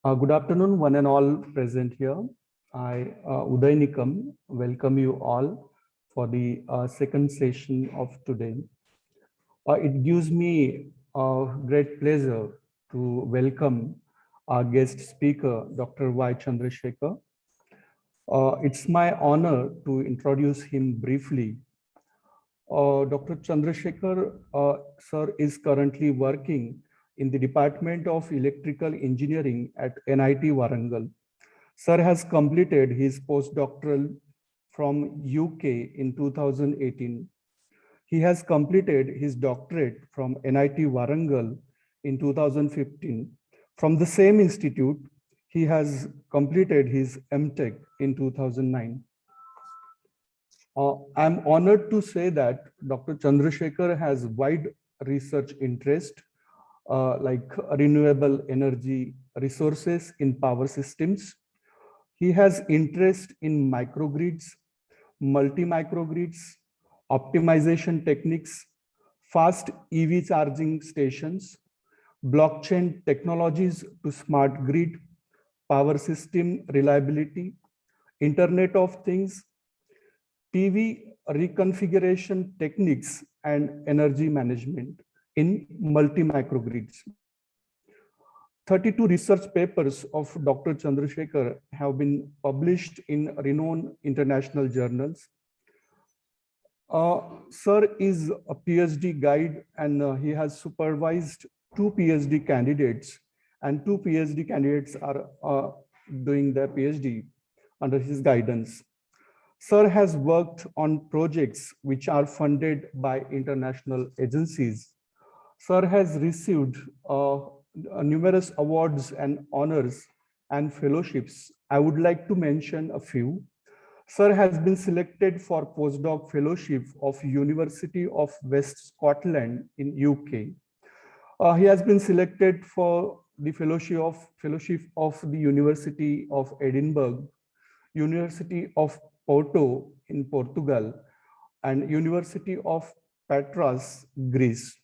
Good afternoon, one and all present here. I, Uday Nikam, welcome you all for the second session of today. It gives me great pleasure to welcome our guest speaker, Dr. Y. Chandrashekhar. It's my honor to introduce him briefly. Dr. Chandrashekhar, sir, is currently working in the Department of Electrical Engineering at NIT Warangal. Sir has completed his postdoctoral from UK in 2018. He has completed his doctorate from NIT Warangal in 2015. From the same institute, he has completed his MTech in 2009. I'm honored to say that Dr. Chandrashekhar has wide research interest like renewable energy resources in power systems. He has interest in microgrids, multi-microgrids, optimization techniques, fast EV charging stations, blockchain technologies to smart grid, power system reliability, Internet of Things, PV reconfiguration techniques, and energy management in multi-microgrids. 32 research papers of Dr. Chandrashekhar have been published in renowned international journals. Sir is a PhD guide and he has supervised 2 PhD candidates, and 2 PhD candidates are doing their PhD under his guidance. Sir has worked on projects which are funded by international agencies. Sir has received numerous awards and honors and fellowships. I would like to mention a few. Sir has been selected for postdoc fellowship of University of West Scotland in UK. He has been selected for the fellowship of the University of Edinburgh, University of Porto in Portugal, and University of Patras, Greece.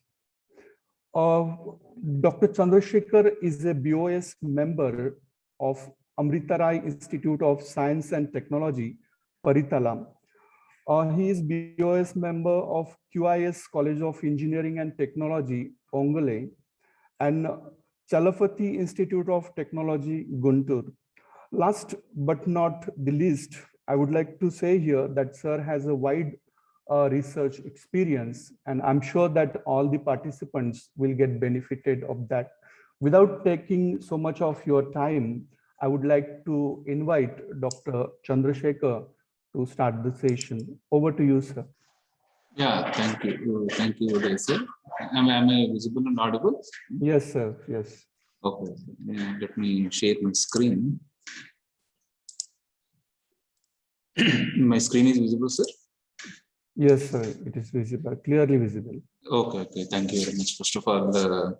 Dr. Chandrashekhar is a BOS member of Amrita Rai Institute of Science and Technology, Paritala. He is BOS member of QIS College of Engineering and Technology, Ongole, and Chalafati Institute of Technology, Guntur. Last but not the least, I would like to say here that Sir has a wide research experience, and I'm sure that all the participants will get benefited of that. Without taking so much of your time, I would like to invite Dr. Chandrashekhar to start the session. Over to you, sir. Yeah, thank you. Thank you, Uday sir. Am I visible and audible? Yes, sir. Yes. Okay. Let me share my screen. My screen is visible, sir? Yes, sir. It is visible, clearly visible. Okay. Thank you very much. First of all,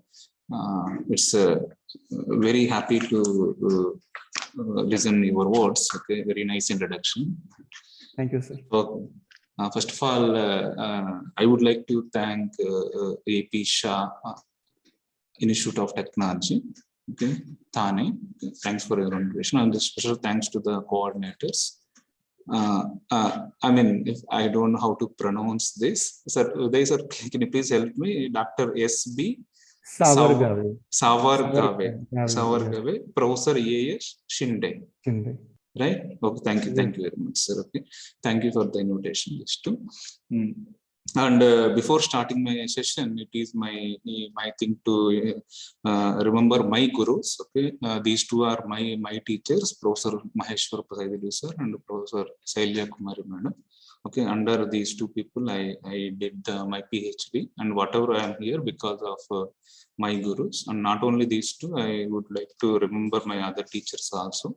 it's very happy to listen your words. Okay, very nice introduction. Thank you, sir. Okay. First of all, I would like to thank AP Shah Institute of Technology, okay, Thane. Okay, thanks for your invitation, and special thanks to the coordinators. I mean, if I don't know how to pronounce this, sir, can you please help me? Dr. S.B. Savargave. Savargave, Professor A.S. Shinde. Right? Okay, thank you very much, sir. Okay, thank you for the invitation. List too. And before starting my session, it is my thing to remember my gurus. Okay, these two are my teachers, Professor Maheshwar Prasadili sir and Professor Sailya Kumari madam. Okay, under these two people, I did my PhD, and whatever I am here because of my gurus. And not only these two, I would like to remember my other teachers also.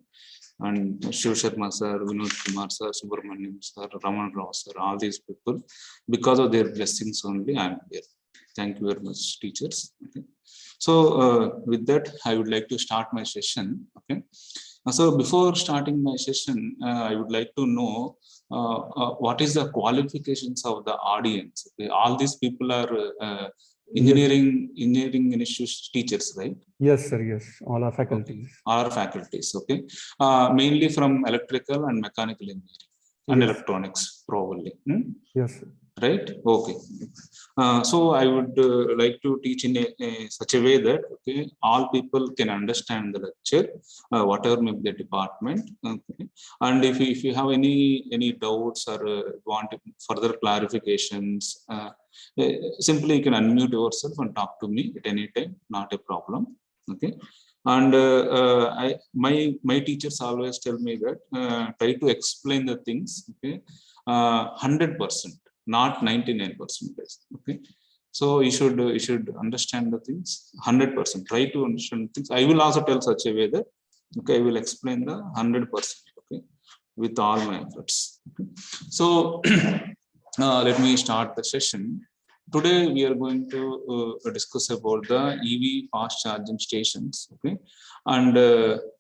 And Shiv Sharma sir, Vinod Kumar sir, Subramaniam sir, Raman Rao sir, all these people, because of their blessings only I am here. Thank you very much, teachers. Okay. So with that, I would like to start my session. Okay. So before starting my session, I would like to know what is the qualifications of the audience. Okay? All these people are engineering institute teachers, right? Yes, sir. Yes, all our Okay. faculties. All faculties. Okay, mainly from electrical and mechanical engineering and Yes. electronics, probably. Yes, sir. Right. Okay. So I would like to teach in such a way that okay, all people can understand the lecture, whatever may be the department. Okay. And if you have any doubts or want further clarifications, simply you can unmute yourself and talk to me at any time. Not a problem. Okay. And my teachers always tell me that try to explain the things. Okay. 100%, not 99%. Okay. So you should understand the things 100%. Try to understand things. I will also tell such a way that okay, I will explain the 100%. Okay, with all my efforts. Okay. So let me start the session. Today we are going to discuss about the EV fast charging stations. Okay, and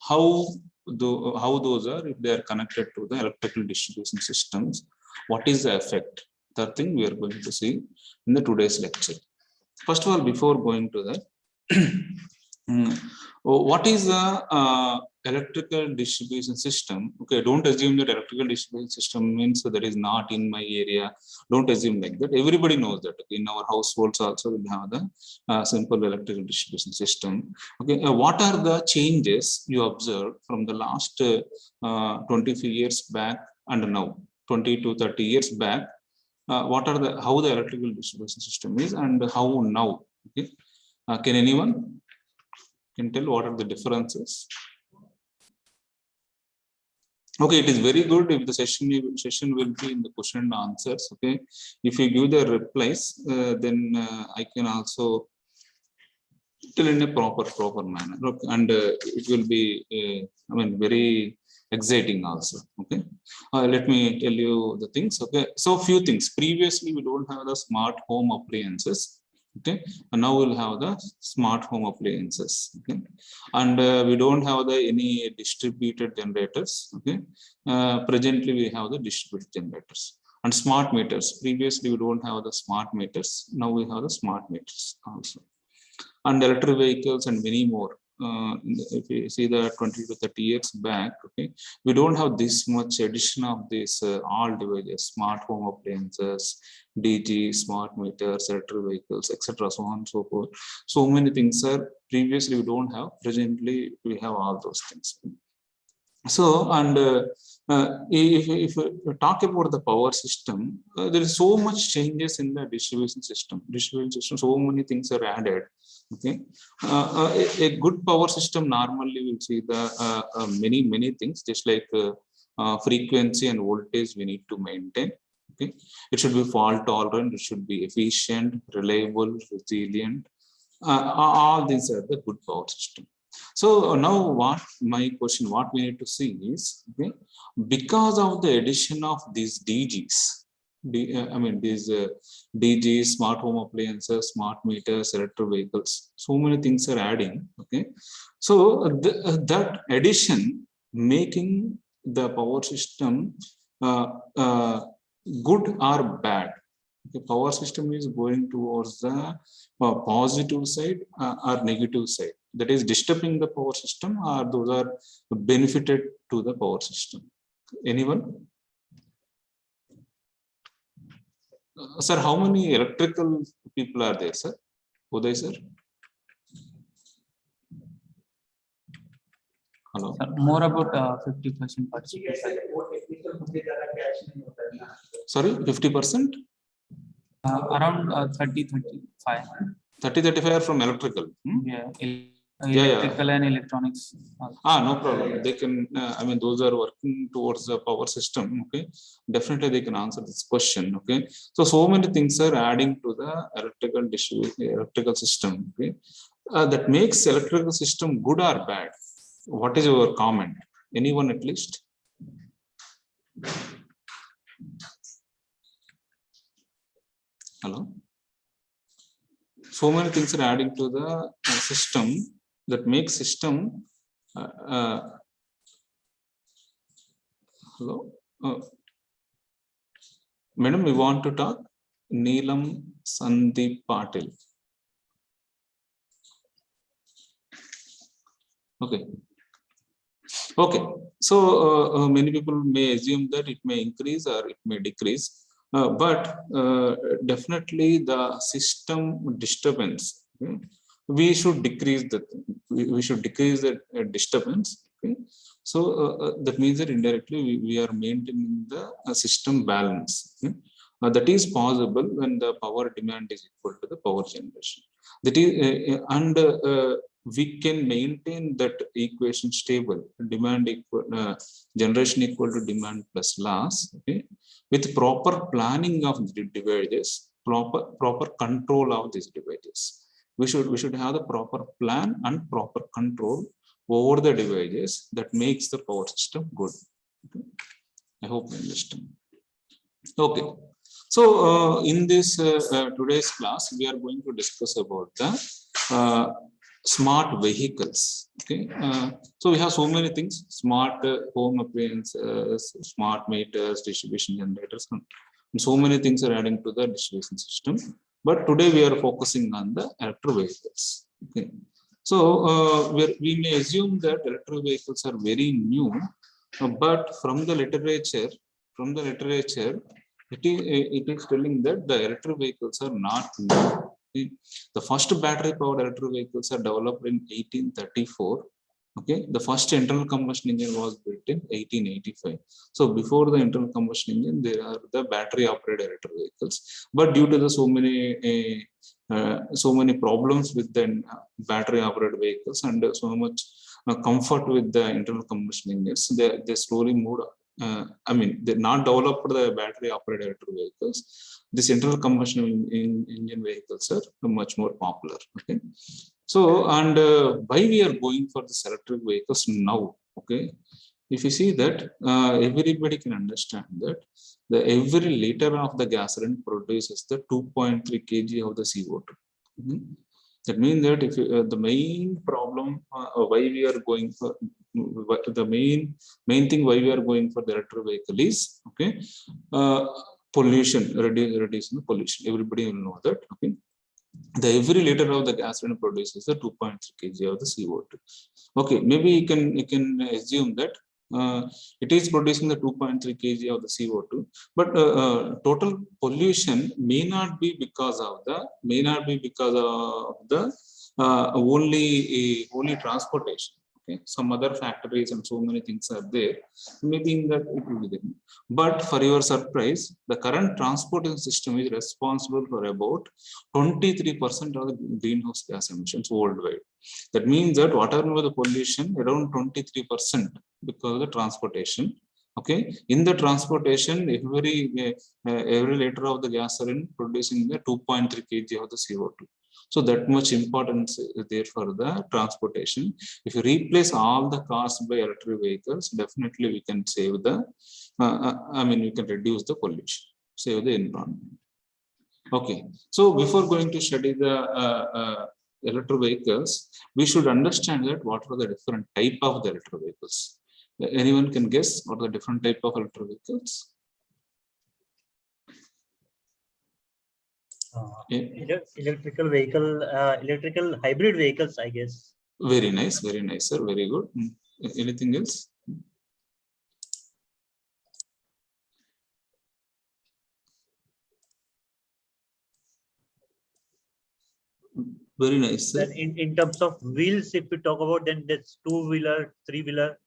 how those are if they are connected to the electrical distribution systems. What is the effect? The thing we are going to see in the today's lecture. First of all, before going to that, what is the electrical distribution system? Okay, don't assume that electrical distribution system means that is not in my area. Don't assume like that. Everybody knows that. Okay, in our households also we have the simple electrical distribution system. Okay, what are the changes you observed from the last 25 years back and now 20 to 30 years back? What are the how the electrical distribution system is and how now? Okay, can anyone can tell what are the differences? Okay, it is very good if the session will be in the question and answers. Okay, if you give the replies, then I can also tell in a proper manner. Okay, and it will be I mean very exciting also. Okay, let me tell you the things. Okay, so few things. Previously we don't have the smart home appliances. Okay, and now we'll have the smart home appliances. Okay, and we don't have the any distributed generators. Okay, presently we have the distributed generators and smart meters. Previously we don't have the smart meters. Now we have the smart meters also, and electric vehicles and many more. If you see the 20 to 30 years back, okay, we don't have this much addition of this all devices, smart home appliances, DG, smart meters, electric vehicles, etc. So on and so forth. So many things are previously we don't have. Presently we have all those things. So, and if we talk about the power system, there is so much changes in the distribution system. Distribution system, so many things are added. Okay, a good power system normally will see the many things, just like frequency and voltage we need to maintain. Okay, it should be fault tolerant. It should be efficient, reliable, resilient. All these are the good power system. So now what my question, what we need to see is, okay, because of the addition of these DGs, I mean these DGs, smart home appliances, smart meters, electric vehicles, so many things are adding. Okay, so that addition making the power system good or bad. The power system is going towards the positive side or negative side, that is disturbing the power system, or those are benefited to the power system. Anyone? Sir, how many electrical people are there, sir? Uday sir? Hello. Sir, more about 50% participation. Sorry, 50%? Around 30-35. 30-35 are from electrical. Yeah, electrical and electronics. No problem. They can, I mean, those are working towards the power system. Okay, definitely they can answer this question. Okay, so many things are adding to the electrical system. Okay, that makes electrical system good or bad. What is your comment? Anyone at least? Hello. So many things are adding to the system that makes system Hello. Madam, we want to talk. Neelam Sandeep Patil. Okay. Okay. So many people may assume that it may increase or it may decrease, but definitely the system disturbance. Okay? We should decrease the disturbance. Okay? So that means that indirectly we are maintaining the system balance. Okay? That is possible when the power demand is equal to the power generation. That is, we can maintain that equation stable, demand equal, generation equal to demand plus loss, okay, with proper planning of the devices, proper control of these devices. We should have the proper plan and proper control over the devices that makes the power system good. Okay. I hope you understand. Okay. So in this today's class, we are going to discuss about the smart vehicles. Okay. So we have so many things: smart home appliances, smart meters, distribution generators, and so many things are adding to the distribution system. But today we are focusing on the electric vehicles. Okay. So we may assume that electric vehicles are very new, but from the literature, it is telling that the electric vehicles are not new. The first battery powered electric vehicles are developed in 1834. Okay, the first internal combustion engine was built in 1885. So before the internal combustion engine, there are the battery operated electric vehicles. But due to the so many problems with the battery operated vehicles and so much comfort with the internal combustion engines, they slowly moved. I mean, they not developed the battery operated electric vehicles. This internal combustion engine vehicles are much more popular. Okay, so and why we are going for this electric vehicles now? Okay, if you see that everybody can understand that every liter of the gasoline produces the 2.3 kg of the CO2. That means that if the main problem why we are going for the main thing why we are going for the electric vehicle is okay, pollution, reducing the pollution. Everybody will know that. Okay, the every liter of the gasoline produces the 2.3 kg of the CO2. Okay, maybe you can assume that it is producing the 2.3 kg of the CO2, but total pollution may not be because of the only transportation. Okay, some other factories and so many things are there. Maybe in that it will be there. But for your surprise, the current transportation system is responsible for about 23% of the greenhouse gas emissions worldwide. That means that whatever the pollution, around 23% because of the transportation. Okay, in the transportation, every liter of the gasoline producing the 2.3 kg of the CO2. So that much importance is there for the transportation. If you replace all the cars by electric vehicles, definitely we can save the. We can reduce the pollution, save the environment. Okay, so before going to study the electric vehicles, we should understand that what are the different type of the electric vehicles. Anyone can guess what are the different type of electric vehicles? Electrical hybrid vehicles, I guess. Very nice, sir. Very good. Anything else? Very nice, sir. Then in terms of wheels, if we talk about, then that's two-wheeler, three-wheeler.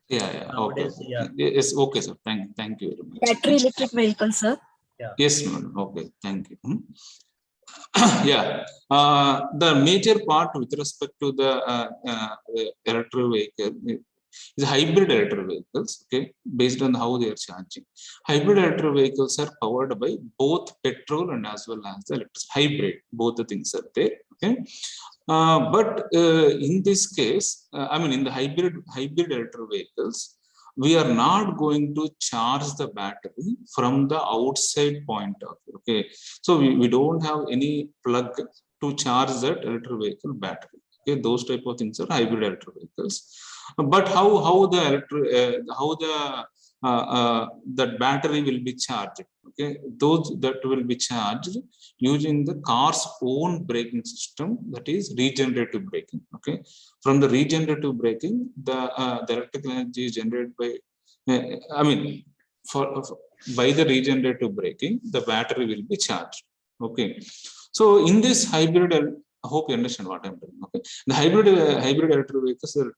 Yeah. Okay. Yeah. Yes. Okay, sir. Thank you very much. Battery electric vehicle, sir. Yeah. Yes, madam. Okay. Thank you. Yeah. The major part with respect to the electric vehicle is hybrid electric vehicles. Okay, based on how they are charging. Hybrid electric vehicles are powered by both petrol and as well as the electricity. Hybrid, both the things are there. Okay. But in this case, in the hybrid electric vehicles, we are not going to charge the battery from the outside point of view. Okay, so we don't have any plug to charge that electric vehicle battery. Okay, those type of things are hybrid electric vehicles. But how that battery will be charged? Okay, those that will be charged using the car's own braking system, that is regenerative braking. Okay, from the regenerative braking, the electrical energy is generated by I mean by the regenerative braking, the battery will be charged. Okay, so in this hybrid, I hope you understand what I'm doing. Okay, the hybrid electric vehicles, there are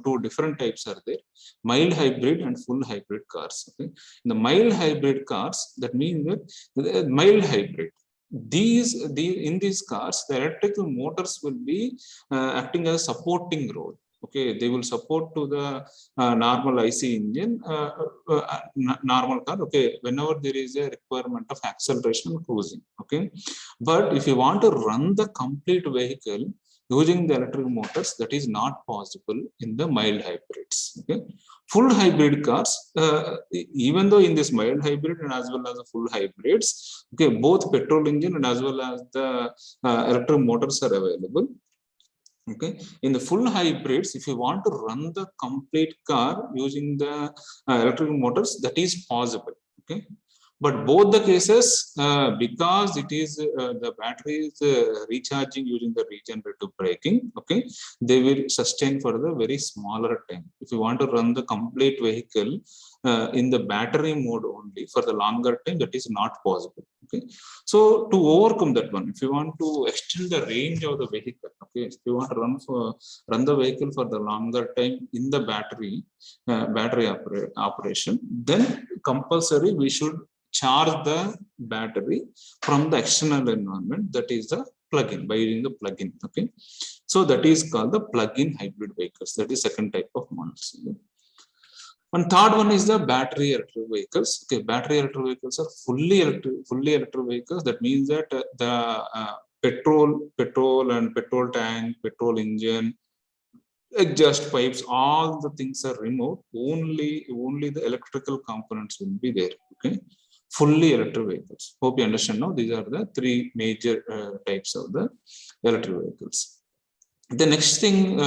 two different types are there: mild hybrid and full hybrid cars. Okay, in the mild hybrid cars, that means that the mild hybrid, in these cars, the electrical motors will be acting as a supporting role. Okay, they will support to the normal IC engine, normal car. Okay, whenever there is a requirement of acceleration and cruising. Okay, but if you want to run the complete vehicle using the electric motors, that is not possible in the mild hybrids. Okay, full hybrid cars, even though in this mild hybrid and as well as the full hybrids, okay, both petrol engine and as well as the electric motors are available. Okay, in the full hybrids, if you want to run the complete car using the electric motors, that is possible. Okay, but both the cases, because it is the battery is recharging using the regenerative braking, okay, they will sustain for the very smaller time. If you want to run the complete vehicle in the battery mode only for the longer time, that is not possible. Okay, so to overcome that one, if you want to extend the range of the vehicle, okay, if you want to run the vehicle for the longer time in the battery operation, then compulsory we should charge the battery from the external environment, that is the plug-in, by using the plug-in. Okay, so that is called the plug-in hybrid vehicles. That is second type of models. And third one is the battery electric vehicles. Okay, battery electric vehicles are fully electric vehicles. That means that the petrol and petrol tank, petrol engine, exhaust pipes, all the things are removed. Only the electrical components will be there. Okay, fully electric vehicles. Hope you understand now. These are the three major types of the electric vehicles. The next thing,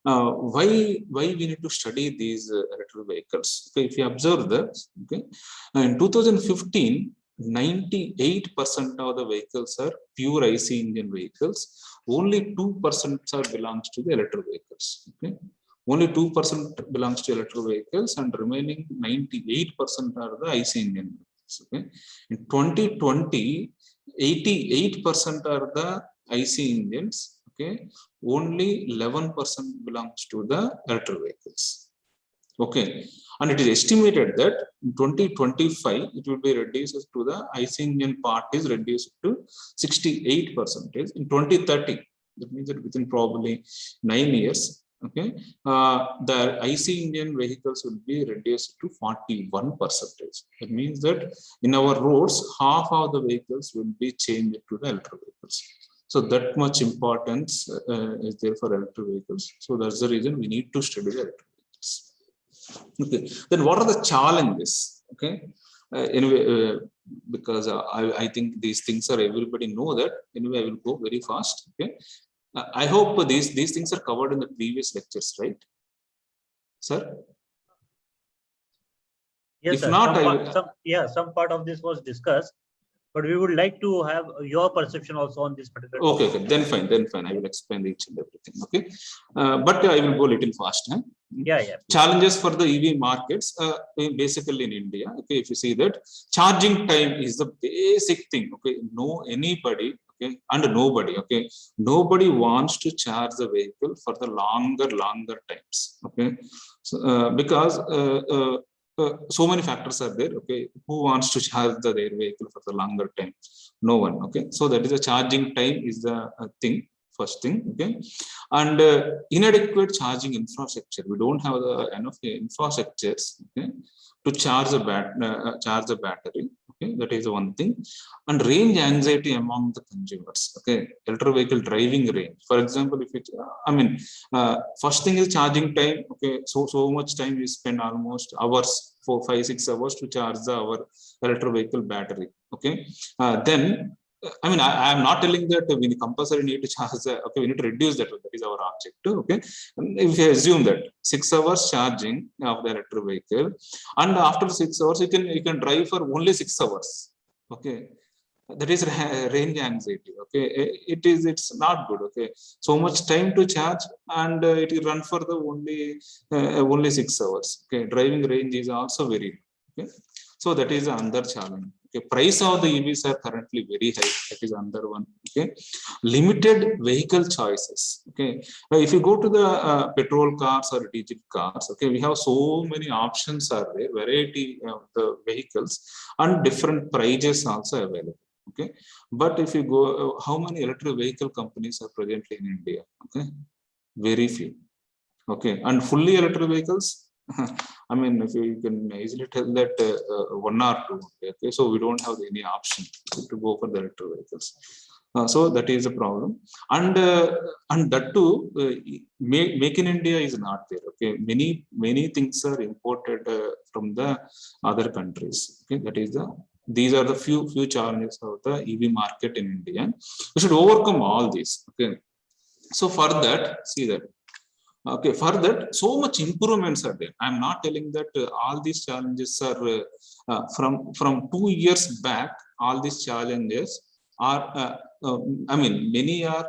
why we need to study these electric vehicles? Okay, if you observe that, okay, in 2015, 98% of the vehicles are pure IC engine vehicles. Only 2% are belongs to the electric vehicles. Okay, only 2% belongs to electric vehicles, and remaining 98% are the IC engine vehicles. Okay, in 2020, 88% are the IC engines. Okay, only 11% belongs to the electric vehicles. Okay, and it is estimated that in 2025 it will be reduced to the IC engine part is reduced to 68%. In 2030, that means that within probably 9 years, okay, the IC engine vehicles will be reduced to 41%. That means that in our roads, half of the vehicles will be changed to the electric vehicles. So that much importance is there for electric vehicles. So that's the reason we need to study the electric vehicles. Okay, then what are the challenges? Okay, anyway, because I think these things are, everybody know that. Anyway, I will go very fast. Okay, I hope these things are covered in the previous lectures, right, sir? Yes, If sir. not, Some part of this was discussed, but we would like to have your perception also on this particular okay, topic. then fine. I will explain each and everything. Okay, but I will go a little fast. Huh? Yeah. Challenges for the EV markets, basically in India. Okay, if you see that charging time is the basic thing. Okay, anybody. Okay, and nobody. Okay, nobody wants to charge the vehicle for the longer times. Okay, so, because so many factors are there. Okay, who wants to charge their vehicle for the longer time? No one. Okay, so that is the charging time is the thing. First thing. Okay, and inadequate charging infrastructure. We don't have enough infrastructures, okay, to charge the battery. Okay, that is one thing. And range anxiety among the consumers. Okay, electric vehicle driving range. For example, if it, first thing is charging time. Okay, so much time we spend, almost hours, 4, 5, 6 hours to charge our electric vehicle battery. Okay, then I mean, I am not telling that we compulsory need to charge. Okay, we need to reduce that. That is our objective. Okay, and if you assume that 6 hours charging of the electric vehicle, and after 6 hours you can drive for only 6 hours. Okay, that is range anxiety. Okay, it's not good. Okay, so much time to charge, and it will run for the only 6 hours. Okay, driving range is also very low. Okay, so that is another challenge. Okay, price of the EVs are currently very high. That is another one. Okay, limited vehicle choices. Okay, if you go to the petrol cars or diesel cars, okay, we have so many options are there, variety of the vehicles, and different prices also available. Okay, but if you go, how many electric vehicle companies are presently in India? Okay, very few. Okay, and fully electric vehicles. I mean, if you can easily tell that one or two. Okay, so we don't have any option to go for the electric vehicles. So that is a problem, and that too, make in India is not there. Okay, many things are imported from the other countries. Okay, that is the these are the few challenges of the EV market in India. We should overcome all these. Okay, so for that, see that. Okay, for that, so much improvements are there. I'm not telling that all these challenges are from 2 years back. All these challenges are, I mean, many are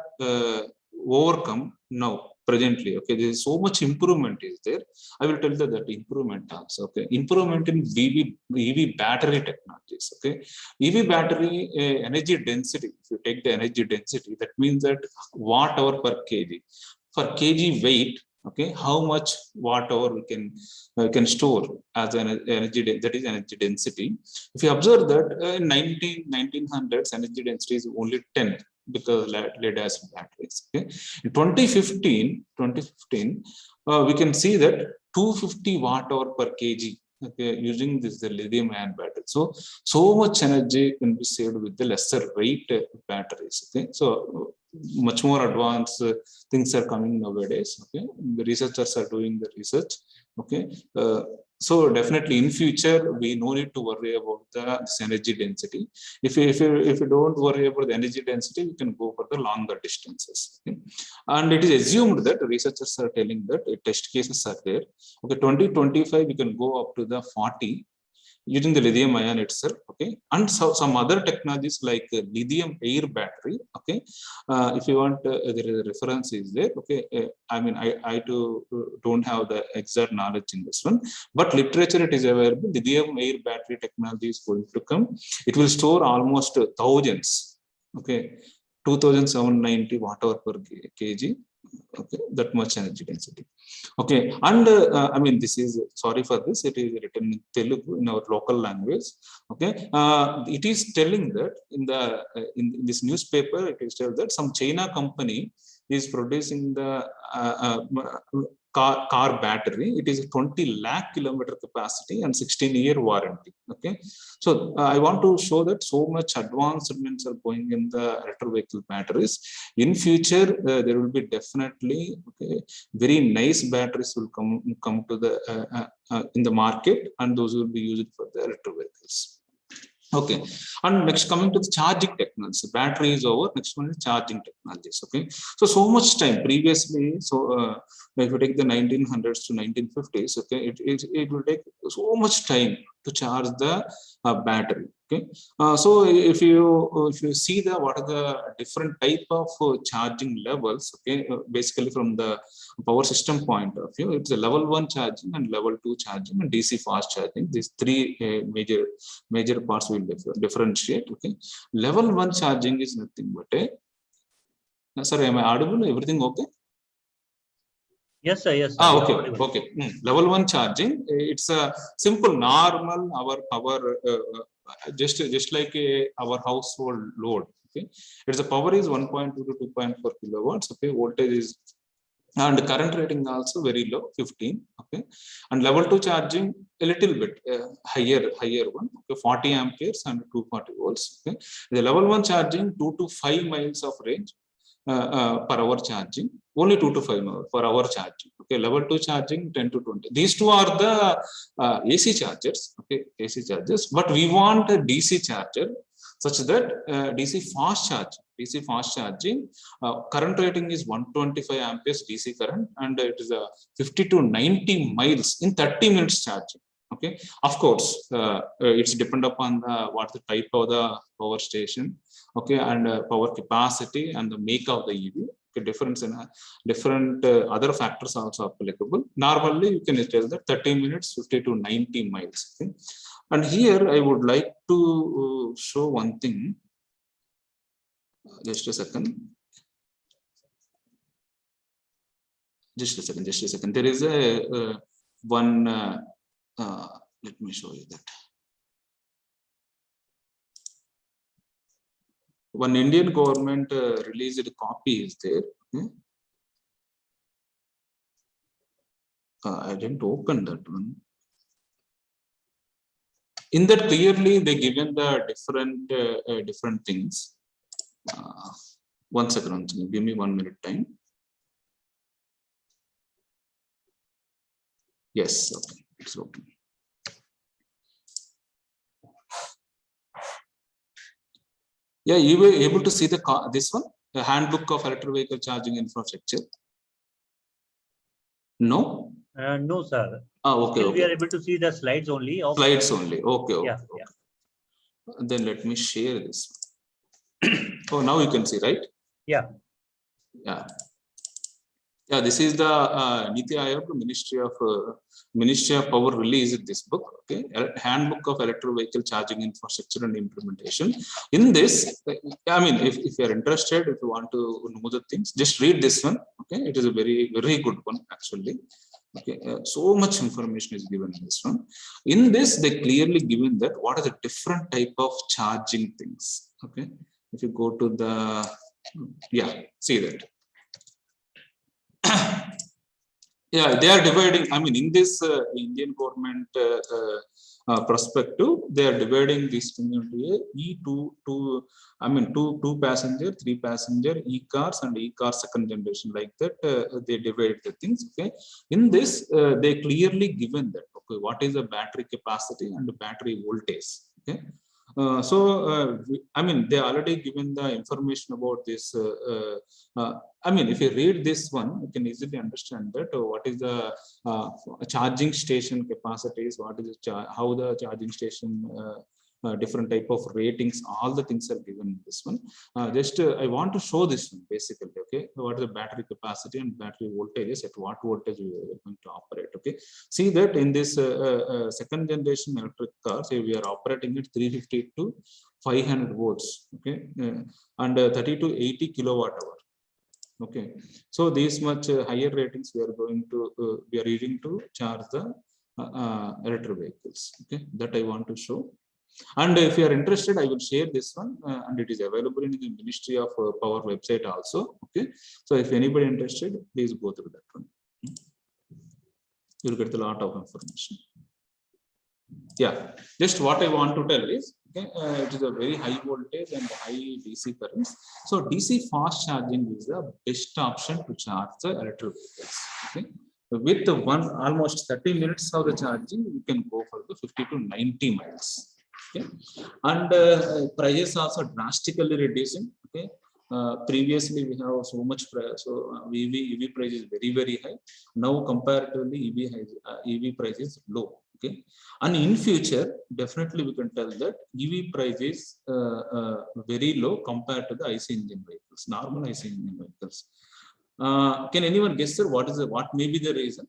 overcome now. Presently, okay, there is so much improvement is there. I will tell that improvement also. Okay, improvement in EV battery technologies. Okay, EV battery energy density. If you take the energy density, that means that watt hour per kg. For kg weight, okay, how much watt hour we can store as an energy, that is energy density. If you observe that in 1900s, energy density is only 10 because lead acid batteries. Okay, in 2015, we can see that 250 watt hour per kg. Okay, using the lithium ion battery, so much energy can be saved with the lesser weight batteries. Okay, so much more advanced things are coming nowadays. Okay, the researchers are doing the research. Okay, so definitely in future we no need to worry about this energy density. If you don't worry about the energy density, we can go for the longer distances. Okay? And it is assumed that researchers are telling that test cases are there. Okay, 2025 we can go up to the 40 using the lithium ion itself. Okay, and so some other technologies like lithium air battery. Okay, if you want, there is a reference is there. Okay, I mean, I too don't have the exact knowledge in this one, but literature it is available. Lithium air battery technology is going to come. It will store almost thousands. Okay, 2790 watt hour per kg. Okay, that much energy density. Okay, and I mean, this is, sorry for this, it is written in Telugu, in our local language. Okay, it is telling that in this newspaper, it is told that some China company is producing the car battery. It is a 20 lakh kilometer capacity and 16-year warranty. Okay, so I want to show that so much advancements are going in the electric vehicle batteries. In future, there will be definitely, okay, very nice batteries will come to the in the market, and those will be used for the electric vehicles. Okay, and next coming to the charging technologies. Battery is over. Next one is charging technologies. Okay, so much time previously. So if you take the 1900s to 1950s, okay, it will take so much time to charge the battery. Okay, so if you see what are the different type of charging levels. Okay, basically from the power system point of view, it's a level 1 charging and level 2 charging and DC fast charging. These three major parts will differentiate. Okay, level 1 charging is nothing but a, sorry, am I audible? Everything okay? Yes, sir. Yes, sir. Okay. Okay. Level 1 charging. It's a simple, normal, our power, just like our household load. Okay, it's a power is 1.2 to 2.4 kilowatts. Okay, voltage is, and current rating also very low, 15. Okay, and level 2 charging a little bit higher one. Okay, 40 amperes and 240 volts. Okay, the level 1 charging 2 to 5 miles of range per hour charging, only 2 to 5 miles per hour charging. Okay, level 2 charging 10 to 20. These two are the AC chargers. Okay, AC chargers, but we want a DC charger such that DC fast charging current rating is 125 amperes DC current, and it is a 50 to 90 miles in 30 minutes charging. Okay, of course, it's depend upon the what the type of the power station, okay, and power capacity and the make of the EV. Okay, difference in different other factors also applicable. Normally, you can tell that 30 minutes, 50 to 90 miles. Okay? And here I would like to show one thing. Just a second. Just a second. There is a one. Let me show you that. One Indian government released a copy is there. I didn't open that one. In that clearly they given the different things. One second, give me 1 minute time. Yes, okay, it's open. Yeah, you were able to see this one, the handbook of electric vehicle charging infrastructure. No. No, sir. Okay. We are able to see the slides only. Slides only. Okay. Yeah. Then let me share this. Oh, now you can see, right? Yeah. This is the Niti Aayog Ministry of Power released this book. Okay, Handbook of Electric Vehicle Charging Infrastructure and Implementation. In this, I mean, if you are interested, if you want to know the things, just read this one. Okay, it is a very good one actually. Okay, so much information is given in this one. In this, they clearly given that what are the different type of charging things. Okay, if you go to the see that. Yeah, they are dividing. I mean, in this Indian government perspective, they are dividing this into two passenger, 3 passenger, e-cars and e-car second generation, like that. They divide the things. Okay, in this they clearly given that. Okay, what is the battery capacity and the battery voltage? Okay. I mean, they already given the information about this. I mean, if you read this one, you can easily understand that what is the charging station capacities, what is how the charging station different type of ratings, all the things are given in this one. I want to show this one basically. Okay, what is the battery capacity and battery voltages, at what voltage we are going to operate. Okay, see that in this second generation electric cars, we are operating at 350 to 500 volts. Okay, and 30 to 80 kilowatt hour. Okay, so these much higher ratings we are going to we are using to charge the electric vehicles. Okay, that I want to show. And if you are interested, I will share this one, and it is available in the Ministry of Power website also. Okay, so if anybody interested, please go through that one. You'll get a lot of information. Yeah, just what I want to tell is, okay, it is a very high voltage and high DC currents. So DC fast charging is the best option to charge the electric vehicles. Okay, with almost 30 minutes of the charging, you can go for the 50 to 90 miles. Okay, and prices also drastically reducing. Okay, previously we have so much price, so EV price is very high. Now comparatively EV price is low. Okay, and in future definitely we can tell that EV price is very low compared to the IC engine vehicles, normal IC engine vehicles. Can anyone guess, sir, what may be the reason?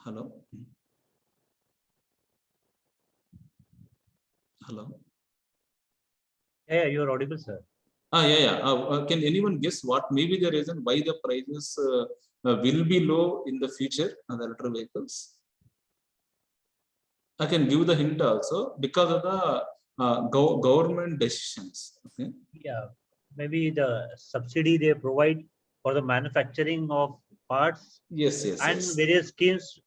Hello. Yeah, you are audible, sir. Can anyone guess what may be the reason why the prices will be low in the future on the electric vehicles? I can give the hint also, because of the government decisions. Okay. Yeah, maybe the subsidy they provide for the manufacturing of parts. Yes. And various schemes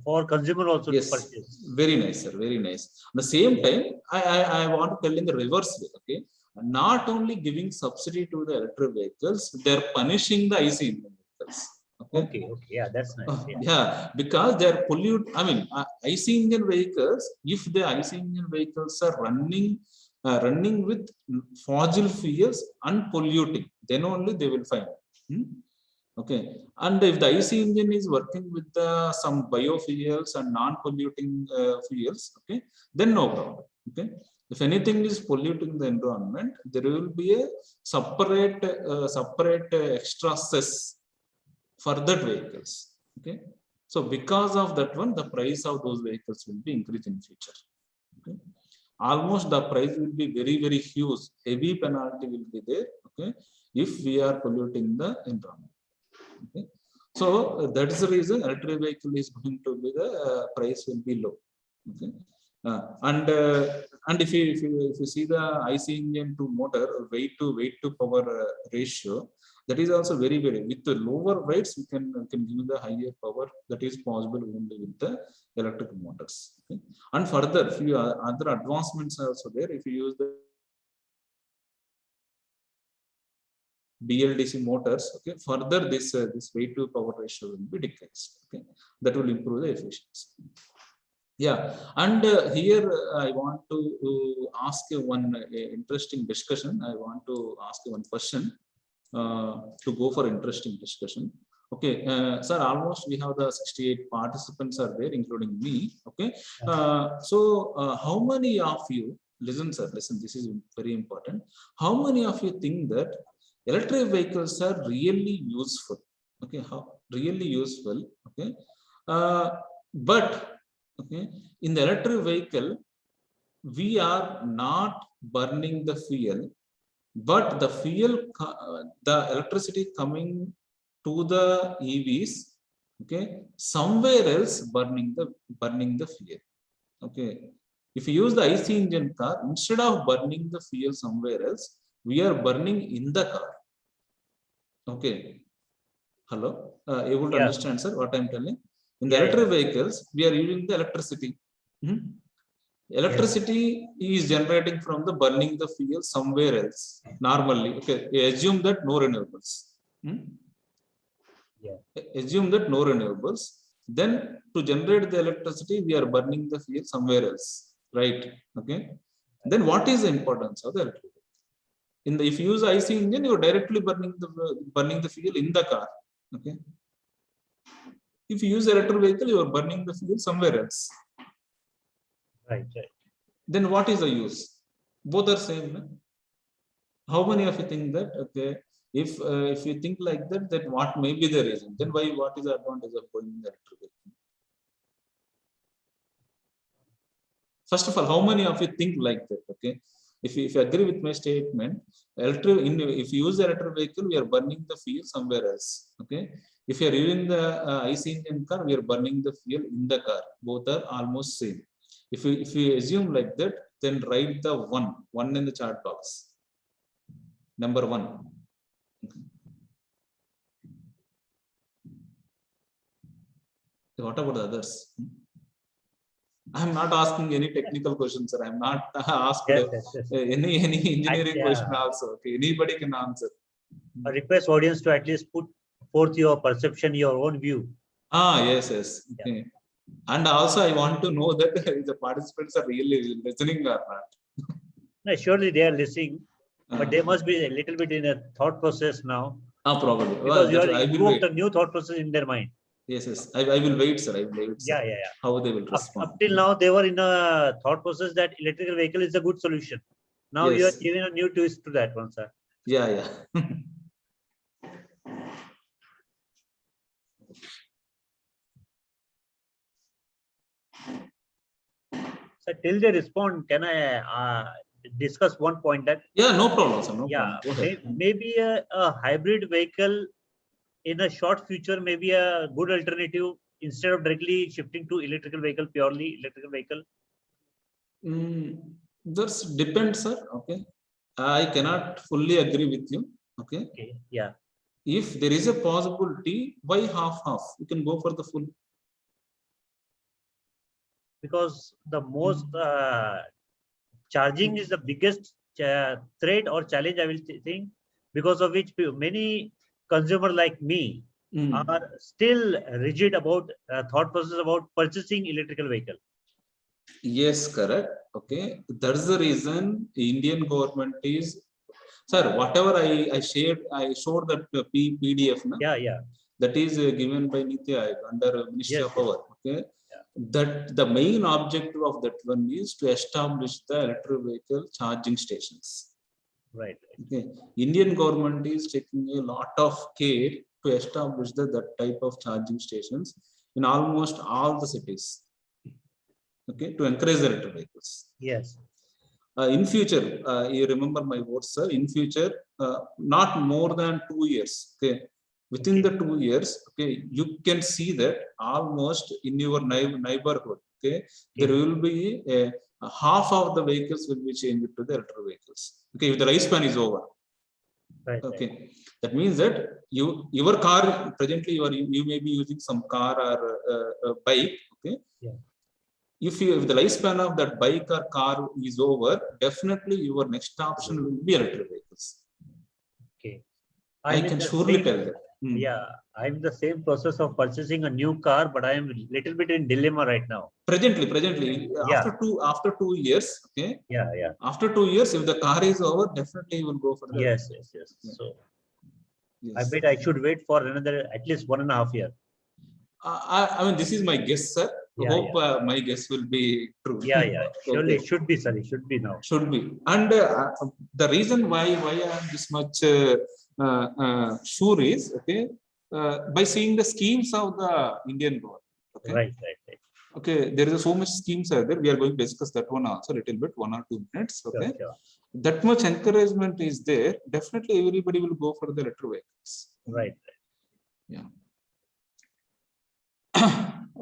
for consumer also to purchase. Very nice, sir. Very nice. At the same time, I want to tell in the reverse way. Okay, not only giving subsidy to the electric vehicles, they are punishing the IC engine vehicles. Okay. Yeah, that's nice. Yeah, because they are pollute. I mean, IC engine vehicles. If the IC engine vehicles are running with fossil fuels and polluting, then only they will find. Okay, and if the IC engine is working with some biofuels and non-polluting fuels, okay, then no problem. Okay, if anything is polluting the environment, there will be a separate extra cess for that vehicles. Okay, so because of that one, the price of those vehicles will be increased in future. Okay, almost the price will be very huge. Heavy penalty will be there. Okay, if we are polluting the environment. Okay. So that is the reason electric vehicle is going to be the price will be low. Okay. And if you see the IC engine to motor weight to power ratio, that is also very with the lower weights we can give the higher power that is possible only with the electric motors. Okay. And further, few other advancements are also there. If you use the BLDC motors, okay, further this weight to power ratio will be decreased. Okay, that will improve the efficiency. Yeah, and here I want to ask you one interesting discussion. I want to ask you one question to go for interesting discussion. Okay, sir, almost we have the 68 participants are there, including me. Okay, so how many of you listen, sir? Listen, this is very important. How many of you think that electric vehicles are really useful? Okay, how really useful? Okay, but okay, in the electric vehicle, we are not burning the fuel, but the the electricity coming to the EVs, okay, somewhere else burning the fuel. Okay, if you use the IC engine car, instead of burning the fuel somewhere else, we are burning in the car. Okay, hello, able to understand, sir, what I'm telling? In the electric vehicles, we are using the electricity. Electricity is generating from the burning the fuel somewhere else. Normally, okay, assume that no renewables. Assume that no renewables. Then to generate the electricity, we are burning the fuel somewhere else, right? Okay. Then what is the importance of the electric? In the if you use IC engine, you are directly burning the fuel in the car. Okay. If you use electric vehicle, you are burning the fuel somewhere else. Right. Then what is the use? Both are same. No? How many of you think that? Okay, if you think like that, then what may be the reason? Then why? What is the advantage of going in the electric vehicle? First of all, how many of you think like that? Okay, if you agree with my statement, if you use the electric vehicle, we are burning the fuel somewhere else. Okay, if you are using the IC engine car, we are burning the fuel in the car. Both are almost same. If you assume like that, then write the one in the chat box. Number 1. What about the others? I am not asking any technical questions, sir. I am not asked any engineering question also. Okay, anybody can answer. I request audience to at least put forth your perception, your own view. Yes. Okay. And also, I want to know that the participants are really listening or not. No, surely they are listening, but they must be a little bit in a thought process now. Probably. Because you are invoked a new thought process in their mind. Yes. I will wait, sir. I will wait, sir. Yeah. How they will respond. Up till now, they were in a thought process that electrical vehicle is a good solution. Now you are giving a new twist to that one, sir. Yeah. So till they respond, can I discuss one point that? Yeah, no problem, sir. No problem. Maybe a hybrid vehicle in a short future may be a good alternative instead of directly shifting to purely electrical vehicle. That depends, sir. Okay, I cannot fully agree with you. Okay. Yeah. If there is a possibility, why half? You can go for the full. Because the most charging is the biggest threat or challenge, I will think, because of which many consumers like me are still rigid about thought process about purchasing electrical vehicle. Yes, correct. Okay, that's the reason Indian government is, sir, whatever I showed that PDF, na? Yeah. That is given by Niti Aayog under Ministry Yes, of Power. Okay, that the main objective of that one is to establish the electric vehicle charging stations. Right. Okay, Indian government is taking a lot of care to establish that type of charging stations in almost all the cities. Okay, to encourage the electric vehicles. Yes. In future, you remember my words, sir. In future, not more than 2 years. Okay, within the 2 years, okay, you can see that almost in your neighborhood, okay, there will be a half of the vehicles will be changed to the electric vehicles. Okay, if the lifespan is over. Right. Okay, that means that your car presently you may be using some car or bike. Okay. Yeah. If the lifespan of that bike or car is over, definitely your next option will be electric vehicles. Okay. I can surely tell that. Yeah, I'm in the same process of purchasing a new car, but I am a little bit in dilemma right now. Presently, Yeah. after 2 years, okay. Yeah. After 2 years, if the car is over, definitely you will go for the. Yes. Yeah. So I bet I should wait for another at least 1.5 years. I mean, this is my guess, sir. I hope my guess will be true. Yeah. Surely Okay. it should be, sir. It should be now. Should be. And the reason why I am this much sure is, okay, by seeing the schemes of the Indian government. Okay. Right. Okay, there is so much schemes are there. We are going to discuss that one also a little bit, 1 or 2 minutes. Okay. Sure. That much encouragement is there. Definitely everybody will go for the electric vehicles. Right. Yeah.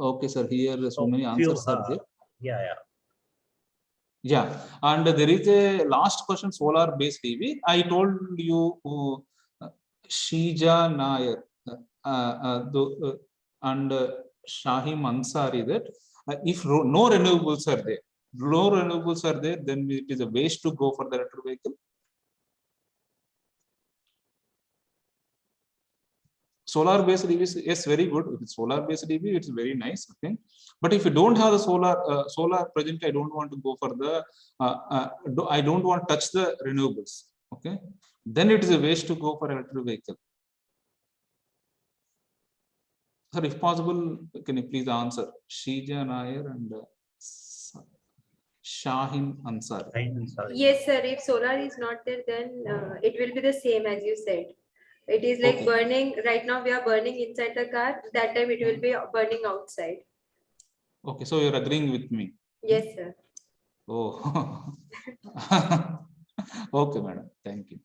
Okay, sir. Here so many answers are there. Yeah, and there is a last question, solar based EV. I told you Shija Nair and Shahim Ansari that if no renewables are there, then it is a waste to go for the electric vehicle. Solar based EV is yes, very good. If it's solar based EV, it's very nice. Okay, but if you don't have the solar present, I don't want to go for the. I don't want to touch the renewables. Okay, then it is a waste to go for electric vehicle. Sir, if possible, can you please answer? Shija Nair and Shahin Ansari. Yes, sir. If solar is not there, then it will be the same as you said. It is like burning. Right now, we are burning inside the car. That time, it will be burning outside. Okay, so you're agreeing with me? Yes, sir. Oh, okay, madam. Thank you.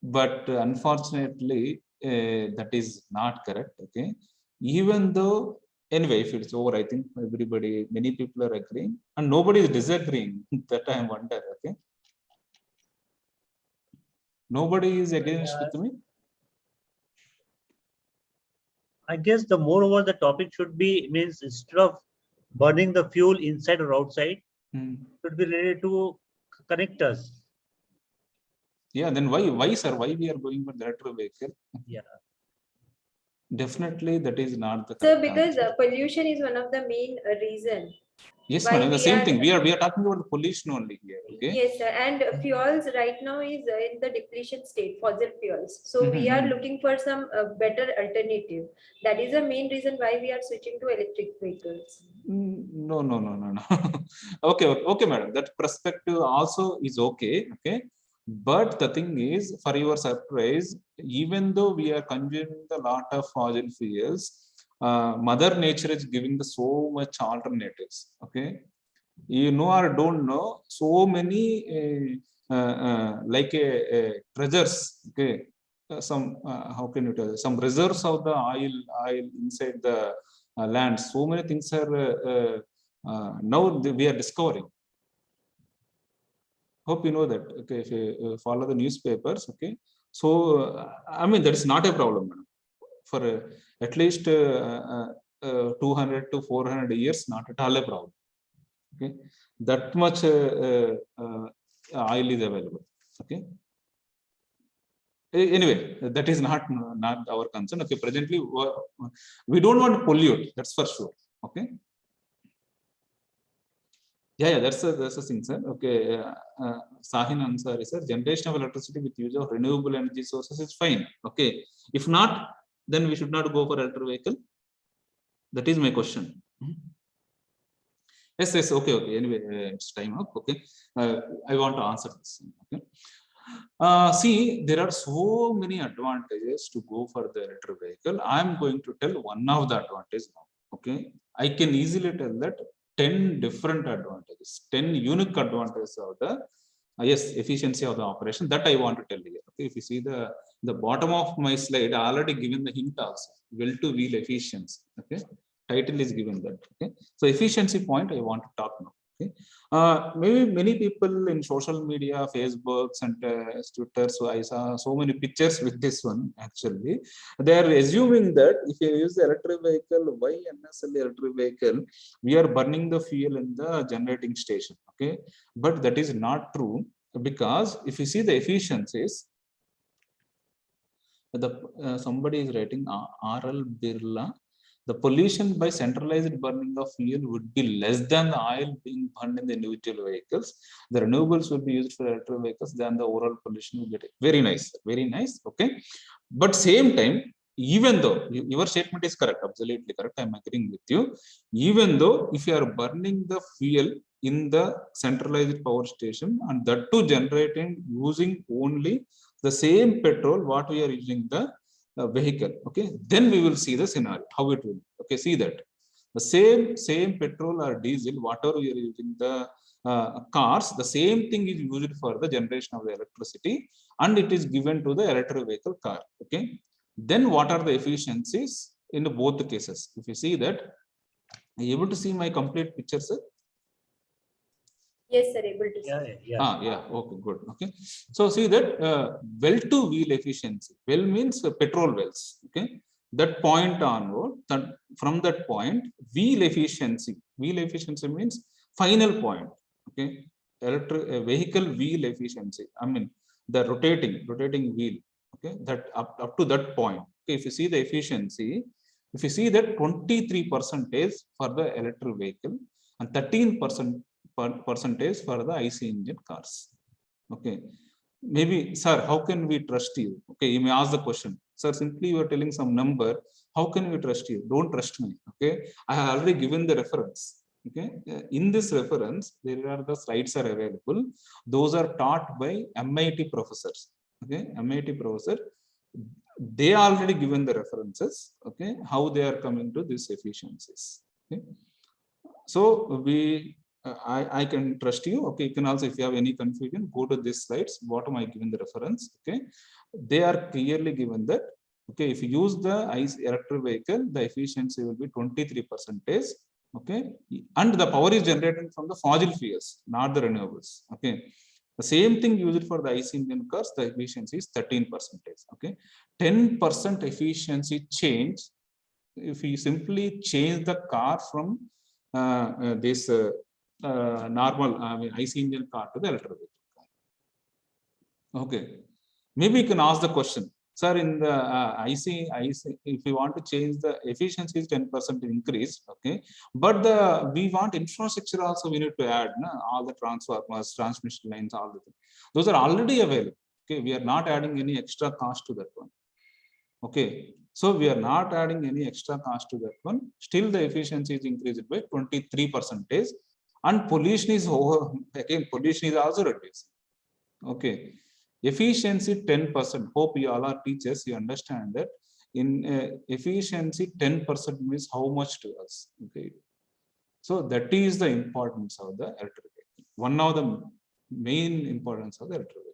But unfortunately, that is not correct. Okay, even though anyway, if it's over, I think many people are agreeing, and nobody is disagreeing. That I wonder. Okay. Nobody is against with me. I guess the moreover the topic should be means instead of burning the fuel inside or outside, should be related to connectors. Yeah, then why sir? Why we are going for the electric vehicle? Yeah. Definitely, that is not the. So because pollution is one of the main reason. Yes, madam. The same thing. We are talking about the pollution only here. Okay. Yes, sir. And fuels right now is in the depletion state, fossil fuels. So we are looking for some better alternative. That is the main reason why we are switching to electric vehicles. No. Okay, madam. That perspective also is okay. Okay. But the thing is, for your surprise, even though we are consuming a lot of fossil fuels, Mother Nature is giving the so much alternatives. Okay, you know or don't know, so many like treasures. Okay, some how can you tell? Some reserves of the oil inside the land. So many things are now we are discovering. Hope you know that. Okay, if you follow the newspapers. Okay, so I mean that is not a problem, madam. For at least 200 to 400 years, not at all a problem. Okay, that much oil is available. Okay, Anyway, that is not our concern. Okay, presently we don't want to pollute, that's for sure. Okay, yeah, that's a thing, sir. Okay, Sahin Ansari, sir, generation of electricity with use of renewable energy sources is fine. Okay, if not, then we should not go for electric vehicle. That is my question. Yes, okay, anyway, it's time up. Okay, I want to answer this. Okay, see, there are so many advantages to go for the electric vehicle. I'm going to tell one of the advantages now. Okay, I can easily tell that 10 different advantages, 10 unique advantages of the yes, efficiency of the operation, that I want to tell you. Okay, if you see the bottom of my slide, I already given the hint also, well to wheel efficiency. Okay, title is given that. Okay, so efficiency point I want to talk now. Okay, maybe many people in social media, Facebooks and Twitter, so I saw so many pictures with this one. Actually, they are assuming that if you use the electric vehicle, why unnecessarily electric vehicle, we are burning the fuel in the generating station. Okay, but that is not true, because if you see the efficiencies, the somebody is writing RL Birla, the pollution by centralized burning of fuel would be less than the oil being burned in the individual vehicles. The renewables will be used for electric vehicles, then the overall pollution will get it. Very nice, very nice. Okay, but same time, even though your statement is correct, absolutely correct, I'm agreeing with you. Even though if you are burning the fuel in the centralized power station, and that too generating using only the same petrol what we are using the vehicle, okay, then we will see the scenario how it will. Okay, see that the same petrol or diesel whatever we are using the cars, the same thing is used for the generation of the electricity, and it is given to the electric vehicle car. Okay, then what are the efficiencies in both the cases? If you see that, are you able to see my complete picture, sir? Yes, sir, able to see. Yeah, okay, good. Okay, so see that well to wheel efficiency, well means petrol wells. Okay, that point onward, that from that point, wheel efficiency means final point. Okay, electric vehicle wheel efficiency, I mean the rotating wheel. Okay, that up to that point. Okay, if you see the efficiency, if you see that 23% for the electric vehicle and 13% percentage for the IC engine cars. Okay, maybe, sir, how can we trust you? Okay, you may ask the question, sir, simply you are telling some number, how can we trust you? Don't trust me. Okay, I have already given the reference. Okay, in this reference there are the slides are available, those are taught by MIT professors. Okay, MIT professor, they already given the references. Okay, how they are coming to these efficiencies. Okay, so we I can trust you. Okay, you can also, if you have any confusion, go to these slides, bottom I given the reference. Okay, they are clearly given that, okay, if you use the ICE electric vehicle, the efficiency will be 23%. Okay, and the power is generated from the fossil fuels, not the renewables. Okay, the same thing used for the ICE engine cars, the efficiency is 13%. Okay, 10% efficiency change if we simply change the car from this normal, I mean, IC engine car to the electric vehicle car. Okay, maybe you can ask the question, sir, in the IC, if we want to change the efficiency is 10% increase. Okay, but we want infrastructure also, we need to add all the transformers, transmission lines, all the things. Those are already available. Okay, we are not adding any extra cost to that one. Okay, so we are not adding any extra cost to that one. Still the efficiency is increased by 23%, and pollution is over. Again, pollution is also reduced. Okay, efficiency 10%. Hope you all are teachers, you understand that in efficiency 10% means how much to us. Okay, so that is the importance of the electric vehicle, one of the main importance of the electric vehicle.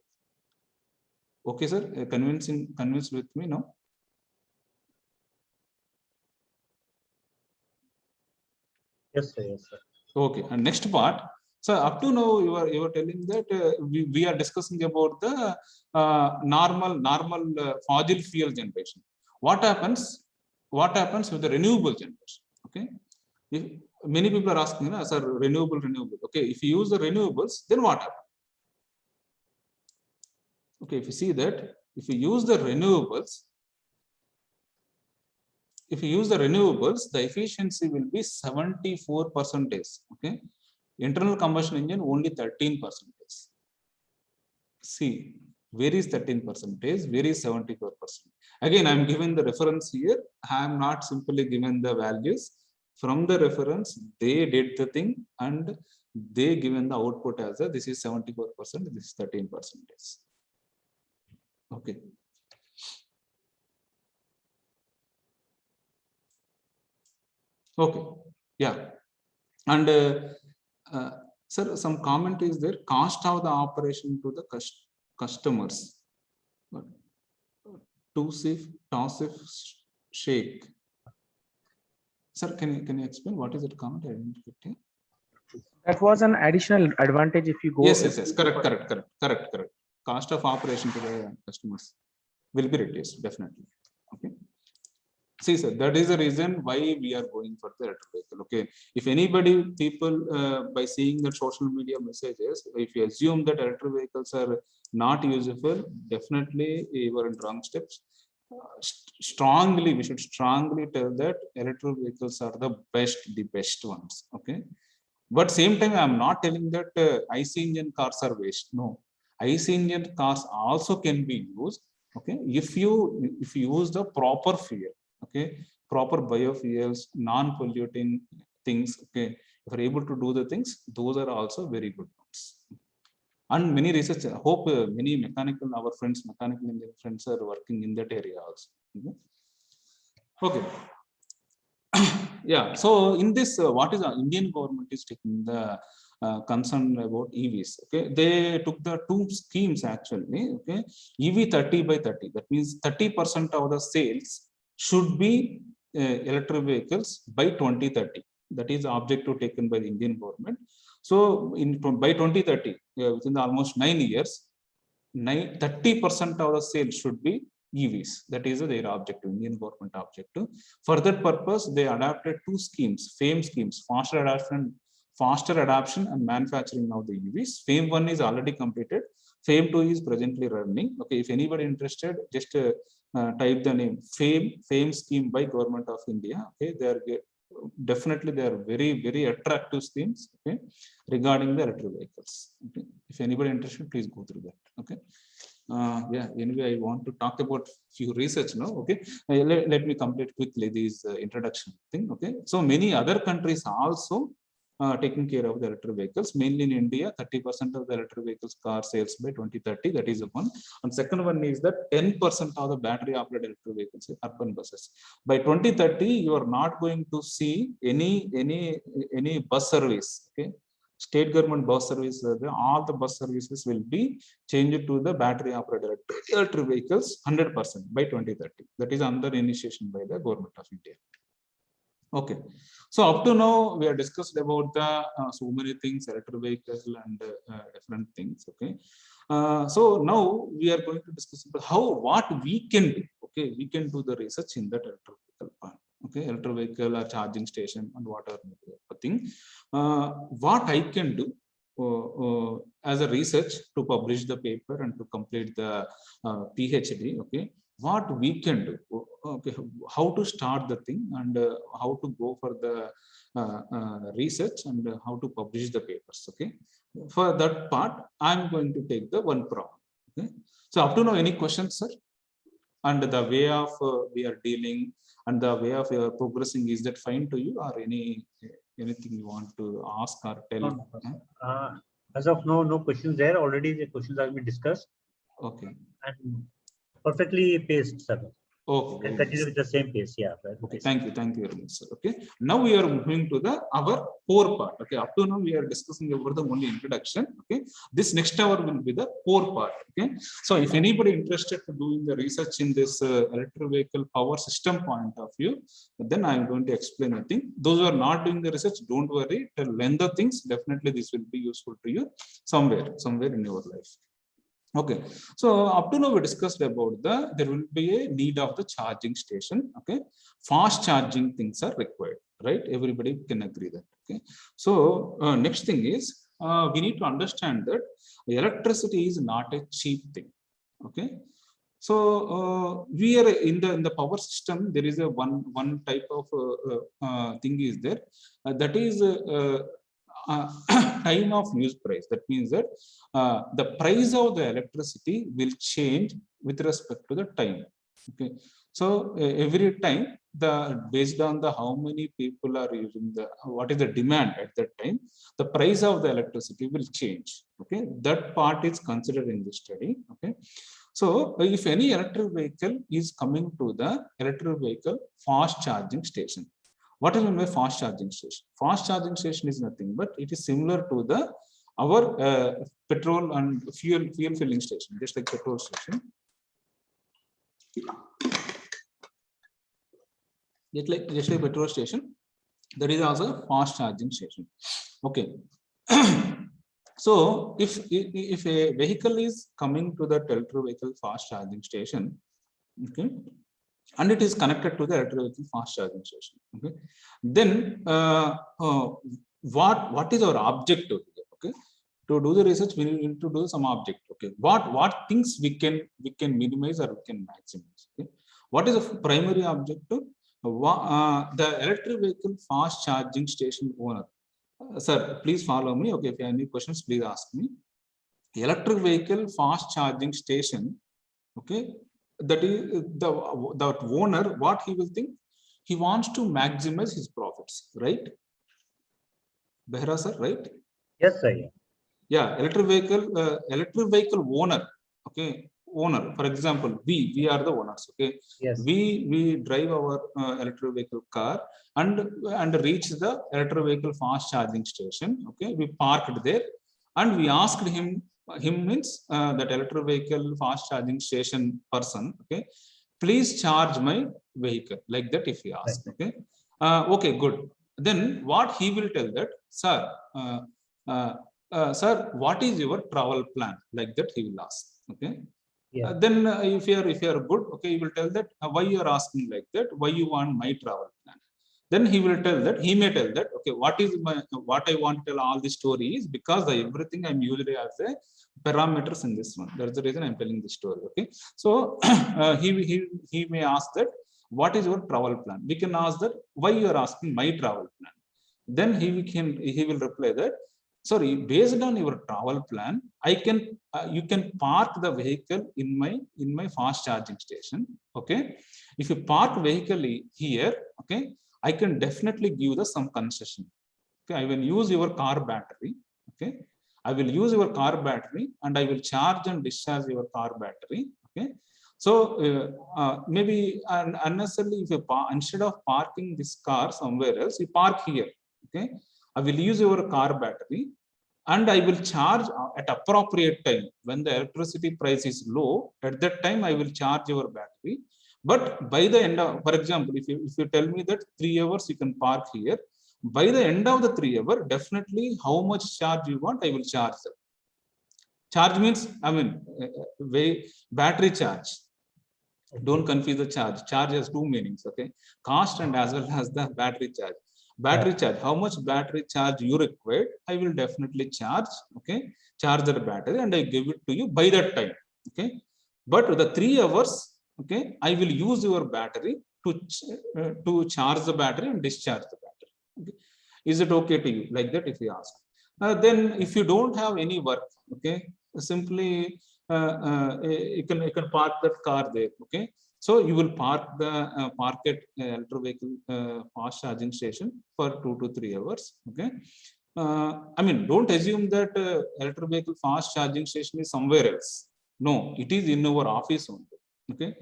Okay, sir, convinced with me now? Yes, sir. Yes, sir. Okay, and next part. So up to now you were telling that we are discussing about the normal fossil fuel generation. What happens with the renewable generation? Okay, if many people are asking, sir, renewable. Okay, if you use the renewables, then what happens? Okay, if you see that if you use the renewables, the efficiency will be 74%. Okay, internal combustion engine only 13%. See, where is 13%? Where is 74%? Again, I am given the reference here. I am not simply given the values. From the reference, they did the thing and they given the output as a, this is 74%, this is 13%. Okay. Okay. Yeah. And sir, some comment is there. Cost of the operation to the customers. Tausif Sheikh. Sir, can you explain what is that comment? I didn't get it. That was an additional advantage if you go. Yes. Correct. Cost of operation to the customers will be reduced, definitely. Okay. See, sir, that is the reason why we are going for the electric vehicle. Okay. If anybody, people, by seeing the social media messages, if you assume that electric vehicles are not useful, definitely you are in wrong steps. We should strongly tell that electric vehicles are the best ones. Okay. But same time, I'm not telling that IC engine cars are waste. No, IC engine cars also can be used. Okay, if you use the proper fuel, okay, proper biofuels, non-polluting things. Okay, if you're able to do the things, those are also very good ones. And many research, I hope many mechanical engineering friends are working in that area also. Okay. Yeah, so in this, what is the Indian government is taking the concern about EVs? Okay, they took the two schemes actually. Okay, EV 30/30. That means 30% of the sales should be electric vehicles by 2030. That is the objective taken by the Indian government. So by 2030, within the almost 9 years, 30% of the sales should be EVs. That is their objective, Indian government objective. For that purpose, they adopted two schemes, FAME schemes, faster adoption and manufacturing of the EVs. FAME 1 is already completed. FAME 2 is presently running. Okay, if anybody interested, just type the name FAME scheme by Government of India. Okay, they are very attractive schemes. Okay, regarding the electric vehicles. Okay, if anybody interested, please go through that. Okay. Yeah, anyway, I want to talk about few research now. Okay, let me complete quickly this introduction thing. Okay, so many other countries also taking care of the electric vehicles. Mainly in India, 30% of the electric vehicles car sales by 2030. That is one. And second one is that 10% of the battery operated electric vehicles, urban buses. By 2030, you are not going to see any bus service. Okay. State government bus service, all the bus services will be changed to the battery operated electric vehicles 100% by 2030. That is under initiation by the Government of India. Okay, so up to now we have discussed about the so many things, electric vehicle and different things. Okay, so now we are going to discuss about what we can do. Okay, we can do the research in that electric vehicle part. Okay, electric vehicle or charging station and whatever thing. What I can do as a research to publish the paper and to complete the PhD. Okay, what we can do. Okay, how to start the thing and how to go for the research and how to publish the papers. Okay, for that part, I'm going to take the one problem. Okay, so up to now, any questions, sir? And the way of we are dealing and the way of progressing, is that fine to you, or anything you want to ask or tell? As of now, no questions there. Already the questions have been discussed. Okay. And perfectly paced, sir. Okay. And continue with the same pace. Yeah. Okay. Thank you very much, sir. Okay. Now we are moving to our core part. Okay. Up to now we are discussing about the only introduction. Okay. This next hour will be the core part. Okay. So if anybody interested to doing the research in this electric vehicle power system point of view, then I am going to explain the thing. Those who are not doing the research, don't worry. To learn the things, definitely this will be useful to you somewhere in your life. Okay, so up to now we discussed about there will be a need of the charging station. Okay, fast charging things are required, right? Everybody can agree that. Okay, so next thing is we need to understand that electricity is not a cheap thing. Okay, So we are in the power system. There is a one type of thing is there, that is time of use price. That means that the price of the electricity will change with respect to the time. Okay, so every time, the based on the how many people are using the, what is the demand at that time, the price of the electricity will change. Okay, that part is considered in this study. Okay, so if any electric vehicle is coming to the electric vehicle fast charging station, what is meant by fast charging station? Fast charging station is nothing but it is similar to the our petrol and fuel filling station, just like petrol station. Just like petrol station, there is also a fast charging station. Okay. So if a vehicle is coming to the electric vehicle fast charging station, okay, and it is connected to the electric vehicle fast charging station, okay, then what is our objective? Okay, to do the research, we need to do some object. Okay, what things we can minimize or we can maximize. Okay, what is the primary objective? The electric vehicle fast charging station owner, sir, please follow me. Okay, if you have any questions, please ask me. Electric vehicle fast charging station, okay, that is the owner, what he will think? He wants to maximize his profits, right? Behra sir, right? Yes, sir. Yeah, electric vehicle owner. Okay, owner, for example, we are the owners. Okay, Yes. we drive our electric vehicle car and reach the electric vehicle fast charging station. Okay, we parked there and we asked him means that electric vehicle fast charging station person, okay, please charge my vehicle, like that if we ask. Okay, okay, good. Then what he will tell that, sir, sir, what is your travel plan? Like that he will ask. Okay. Yeah. Then if you are good, okay, you will tell that why you are asking like that, why you want my travel plan. Then he will tell that, he may tell that, okay, what I want to tell all the story is because everything I'm usually as a parameters in this one. That's the reason I'm telling this story. Okay, so he may ask that, what is your travel plan? We can ask that, why you are asking my travel plan? Then he will reply that, sorry, based on your travel plan, I can you can park the vehicle in my fast charging station. Okay, if you park vehicle here, okay, I can definitely give the some concession. Okay, I will use your car battery. Okay, I will use your car battery and I will charge and discharge your car battery. Okay, so maybe unnecessarily, if you instead of parking this car somewhere else, you park here. Okay, I will use your car battery and I will charge at appropriate time when the electricity price is low. At that time, I will charge your battery. But by the end of, for example, if you tell me that 3 hours you can park here, by the end of the 3 hour, definitely how much charge you want, I will charge them. Charge means, I mean, battery charge. Don't confuse the charge. Charge has two meanings. Okay, cost and as well as the battery charge. Battery charge, how much battery charge you require, I will definitely charge. Okay, charge the battery and I give it to you by that time. Okay, but the 3 hours, okay, I will use your battery to charge the battery and discharge the battery. Okay, is it okay to you? Like that if you ask. Then if you don't have any work, okay, simply you can park that car there. Okay, so you will park at electric vehicle fast charging station for 2 to 3 hours. Okay, I mean, don't assume that electric vehicle fast charging station is somewhere else. No, it is in our office only. Okay,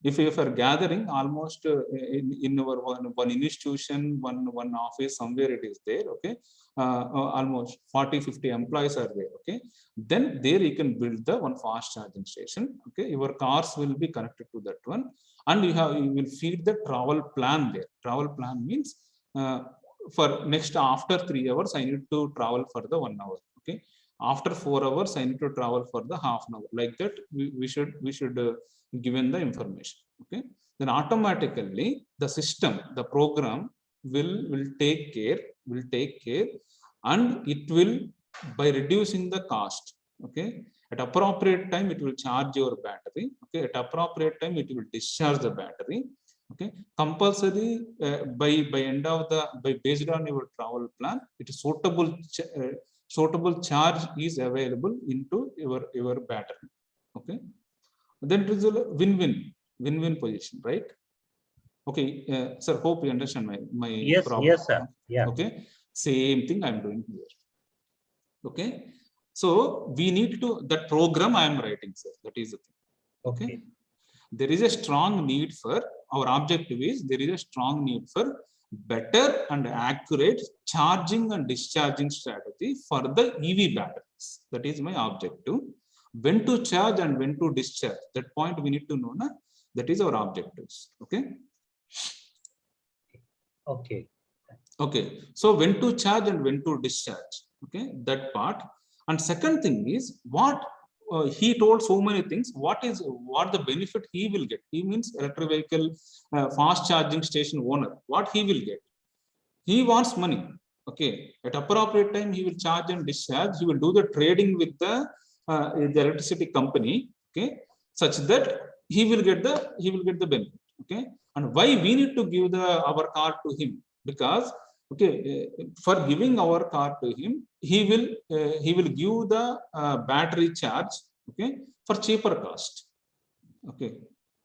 if are gathering almost in our one institution, one office, somewhere it is there. Okay, almost 40-50 employees are there. Okay, then there you can build the one fast charging station. Okay, your cars will be connected to that one and you will feed the travel plan there. Travel plan means for next after 3 hours I need to travel for the 1 hour. Okay, after 4 hours I need to travel for the half an hour. Like that we should given the information. Okay, then automatically the system, the program will take care and it will, by reducing the cost, okay, At appropriate time, it will charge your battery. Okay, at appropriate time, it will discharge the battery. Okay, compulsory by end of the based on your travel plan, it is suitable charge is available into your battery. Okay, then it is a win-win position, right? Okay, sir, hope you understand my Yes, problem. yes, sir. Yeah. Okay, same thing I'm doing here. Okay, so we need to, that program I am writing, sir, that is the thing. Okay, there is a strong need for, our objective is, there is a strong need for better and accurate charging and discharging strategy for the EV batteries. That is my objective. When to charge and when to discharge, that point we need to know. Na? That is our objectives. Okay. Okay. Okay. So when to charge and when to discharge. Okay. That part. And second thing is what he told so many things. What the benefit he will get? He means electric vehicle fast charging station owner. What he will get? He wants money. Okay. At appropriate time, he will charge and discharge. He will do the trading with the electricity company. Okay. Such that he will get the benefit. Okay. And why we need to give our car to him? Because for giving our car to him, he will give the battery charge, okay, for cheaper cost. Okay,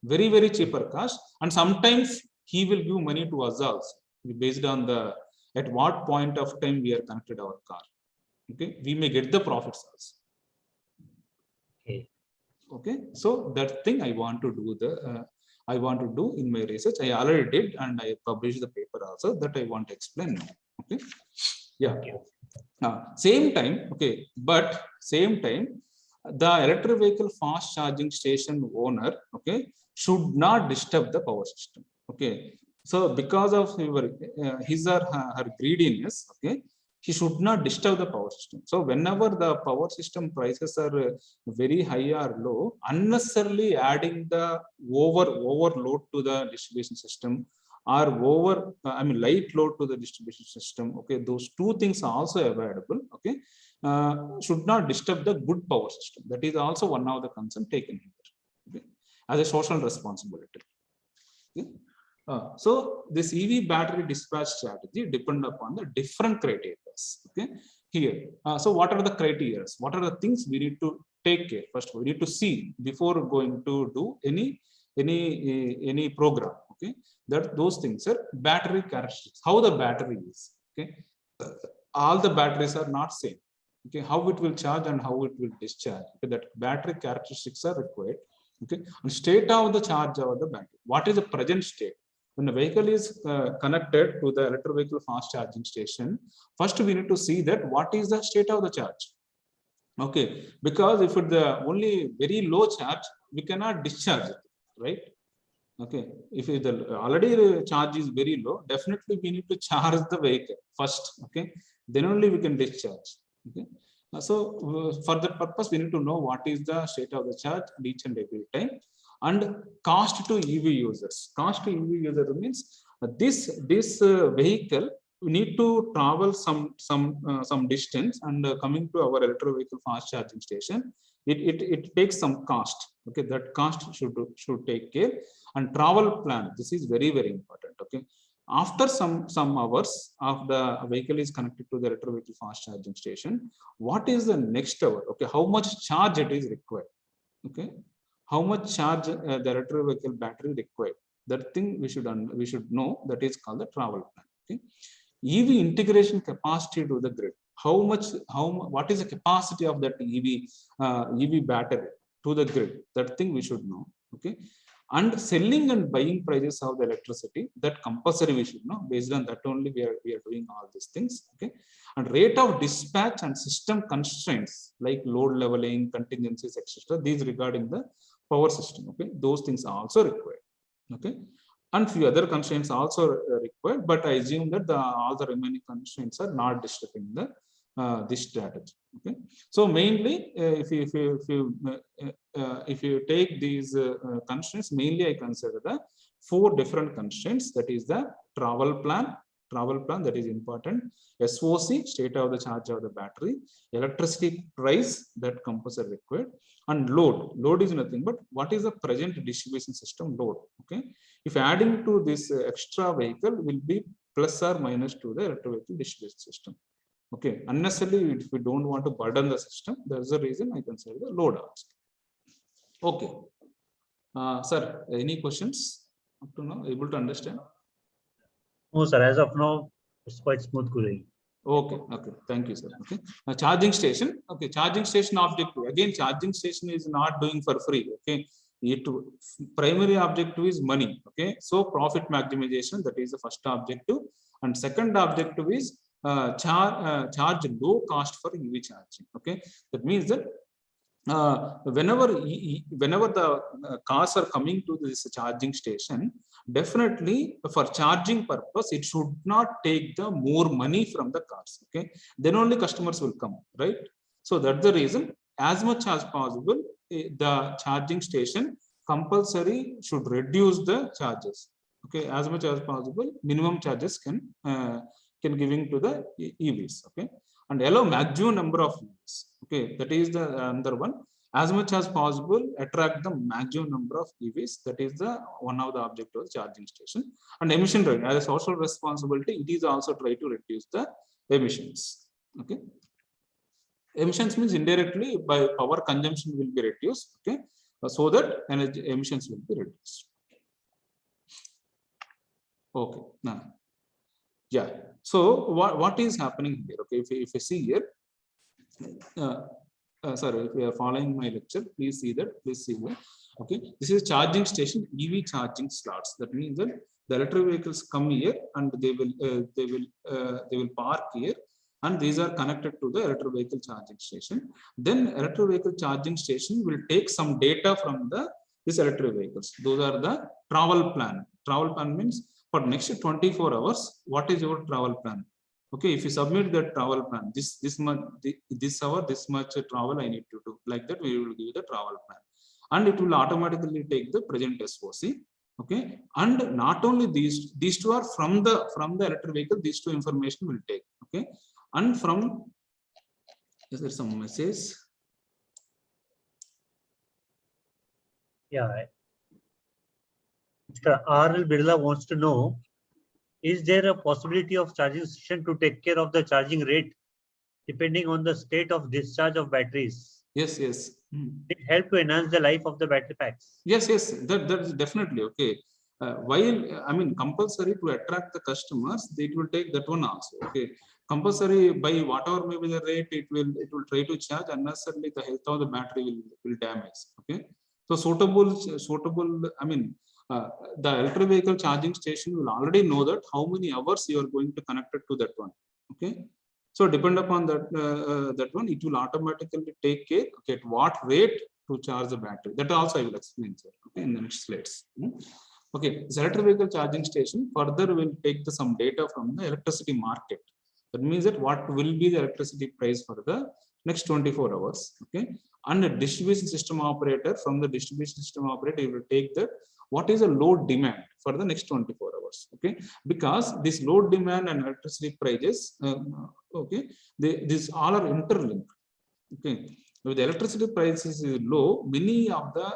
very, very cheaper cost. And sometimes he will give money to us also based on at what point of time we are connected our car. Okay, we may get the profits also. Okay, so that thing I want to do in my research. I already did, and I published the paper also that I want to explain now. Okay, yeah. Same time, okay, but same time, the electric vehicle fast charging station owner, okay, should not disturb the power system. Okay, so because of his or her greediness, okay, he should not disturb the power system. So whenever the power system prices are very high or low, unnecessarily adding the overload to the distribution system or light load to the distribution system. Okay, those two things are also available. Okay, should not disturb the good power system. That is also one of the concern taken here, okay, as a social responsibility. Okay. So this EV battery dispatch strategy depend upon the different criteria. Okay, here. So what are the criteria? What are the things we need to take care? First, we need to see before going to do any program. Okay, that those things are battery characteristics. How the battery is. Okay, all the batteries are not same. Okay, how it will charge and how it will discharge. Okay, that battery characteristics are required. Okay, and state of the charge of the battery. What is the present state? When a vehicle is connected to the electric vehicle fast charging station, first we need to see that what is the state of the charge. Okay, because if it's the only very low charge, we cannot discharge it, right? Okay, if the already charge is very low, definitely we need to charge the vehicle first. Okay, then only we can discharge. Okay, so for that purpose, we need to know what is the state of the charge each and every time. And cost to EV users. Cost to EV user means this vehicle we need to travel some distance, and coming to our electric vehicle fast charging station, it takes some cost. Okay, that cost should take care. And travel plan. This is very, very important. Okay, after some hours of the vehicle is connected to the electric vehicle fast charging station, what is the next hour? Okay, how much charge it is required? Okay, how much charge the electric vehicle battery required? That thing we should know. That is called the travel plan. Okay, EV integration capacity to the grid. What is the capacity of that EV battery to the grid? That thing we should know. Okay, and selling and buying prices of the electricity, that compulsory we should know. Based on that only we are doing all these things. Okay, and rate of dispatch and system constraints like load leveling, contingencies, etc. These regarding the power system. Okay, those things are also required. Okay, and few other constraints also required, but I assume that all the remaining constraints are not disturbing this strategy. Okay, so mainly if you take these constraints, mainly I consider the 4 different constraints. That is the travel plan, travel plan, that is important. SOC, state of the charge of the battery, electricity price that compulsory required, and load. Load is nothing but what is the present distribution system load. Okay, if adding to this extra vehicle will be plus or minus to the electric vehicle distribution system. Okay, unnecessarily, if we don't want to burden the system, there's a reason I consider the load also. Okay, sir, any questions up to now? Able to understand? No, sir. As of now, it's quite smooth going. Okay, okay, thank you, sir. Okay, charging station. Okay, charging station objective. Again, charging station is not doing for free. Okay, it primary objective is money. Okay, so profit maximization, that is the first objective, and second objective is charge low cost for EV charging. Okay, that means that whenever the cars are coming to this charging station, definitely for charging purpose it should not take the more money from the cars. Okay, then only customers will come, right? So that's the reason, as much as possible, the charging station compulsory should reduce the charges. Okay, as much as possible, minimum charges can giving to the EVs. Okay, and allow maximum number of EVs. Okay, that is the another one. As much as possible, attract the maximum number of EVs. That is the one of the objective of the charging station. And emission rate, as a social responsibility, it is also try to reduce the emissions. Okay, emissions means indirectly by power consumption will be reduced. Okay, so that energy emissions will be reduced. Okay, now, yeah. So what is happening here? Okay, if you see here, sorry, if you are following my lecture, please see that. Please see here. Okay, this is charging station, EV charging slots. That means that the electric vehicles come here and they will park here, and these are connected to the electric vehicle charging station. Then electric vehicle charging station will take some data from this electric vehicles. Those are the travel plan. Travel plan means for next 24 hours, what is your travel plan? Okay, if you submit that travel plan, this month, this hour, this much travel I need to do. Like that, we will give you the travel plan, and it will automatically take the present SOC. Okay, and not only these two are from the electric vehicle. These two information will take. Okay, and from, is there some message? Yeah. Mr. R.L. Birla wants to know, is there a possibility of charging station to take care of the charging rate depending on the state of discharge of batteries? Yes, yes. It help to enhance the life of the battery packs. Yes, yes, that is definitely okay. While I mean compulsory to attract the customers, it will take that one also. Okay, compulsory by whatever may be the rate, it will try to charge. Unnecessarily the health of the battery will damage. Okay, so suitable. I mean, the electric vehicle charging station will already know that how many hours you are going to connect it to that one. Okay, so depend upon that that one, it will automatically take care. Okay, at what rate to charge the battery. That also I will explain, sir. Okay, in the next slides. Okay, this electric vehicle charging station further will take some data from the electricity market. That means that what will be the electricity price for the next 24 hours. Okay, and the distribution system operator, from the distribution system operator, will take that what is a load demand for the next 24 hours. Okay, because this load demand and electricity prices, okay, these all are interlinked. Okay, if the electricity prices is low, many of the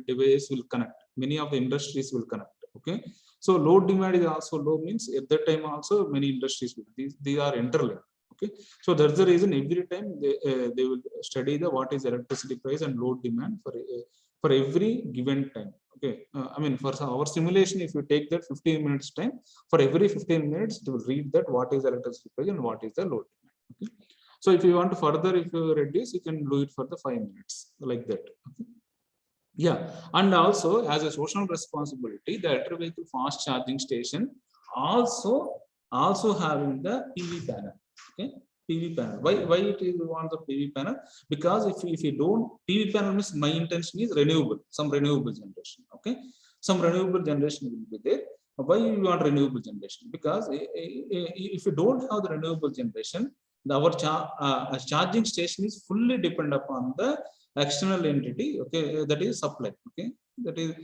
devices will connect, many of the industries will connect. Okay, so load demand is also low, means at that time also many industries will, these are interlinked. Okay, so that's the reason every time they will study the what is electricity price and load demand for every given time. Okay, I mean, for our simulation, if you take that 15 minutes time, for every 15 minutes to read that what is electricity price and what is the load demand. Okay, so if you want to further, if you reduce, you can do it for the 5 minutes, like that. Okay. Yeah, and also as a social responsibility, the electric vehicle fast charging station also having the PV panel. Okay, PV panel. Why it is want the PV panel? Because if you don't, PV panel means my intention is renewable, some renewable generation. Okay, some renewable generation will be there. Why you want renewable generation? Because if you don't have the renewable generation, our charging station is fully depend upon the external entity. Okay, that is supply. Okay, that is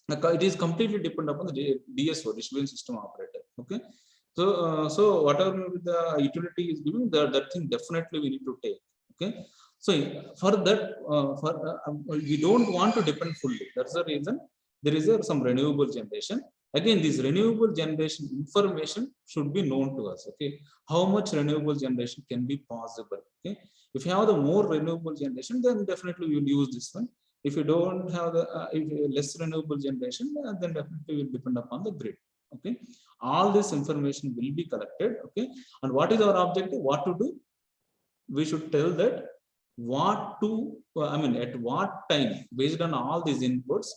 It is completely dependent upon the DSO, distribution system operator. Okay, so whatever the utility is giving, that thing definitely we need to take. Okay, so for that, we don't want to depend fully. That's the reason there is some renewable generation. Again, this renewable generation information should be known to us. Okay, how much renewable generation can be possible. Okay, if you have the more renewable generation, then definitely we will use this one. If you don't have the less renewable generation, then definitely will depend upon the grid. Okay, all this information will be collected. Okay, and what is our objective? What to do? We should tell that what to. I mean, at what time, based on all these inputs,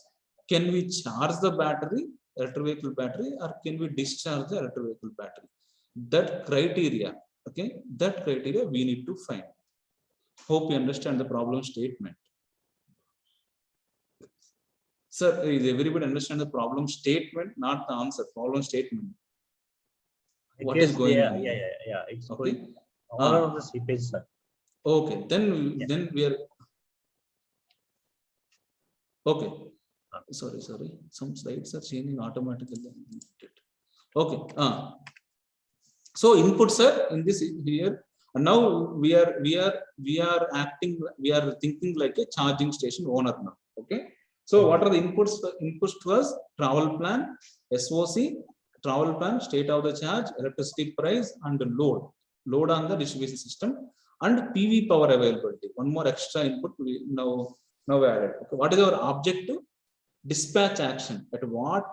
can we charge the battery, electric vehicle battery, or can we discharge the electric vehicle battery? That criteria. Okay, that criteria we need to find. Hope you understand the problem statement. Sir, is everybody understand the problem statement, not the answer? Problem statement. What is going on? Yeah. It's okay. going all on the slippage, sir. Okay, then we are okay. Sorry. Some slides are changing automatically. Okay. So inputs are in this here. And now we are acting. We are thinking like a charging station owner now. Okay. So what are the inputs? Inputs was travel plan, SOC, travel plan, state of the charge, electricity price, and load on the distribution system, and PV power availability. One more extra input we now added. Okay. What is our objective? Dispatch action. At what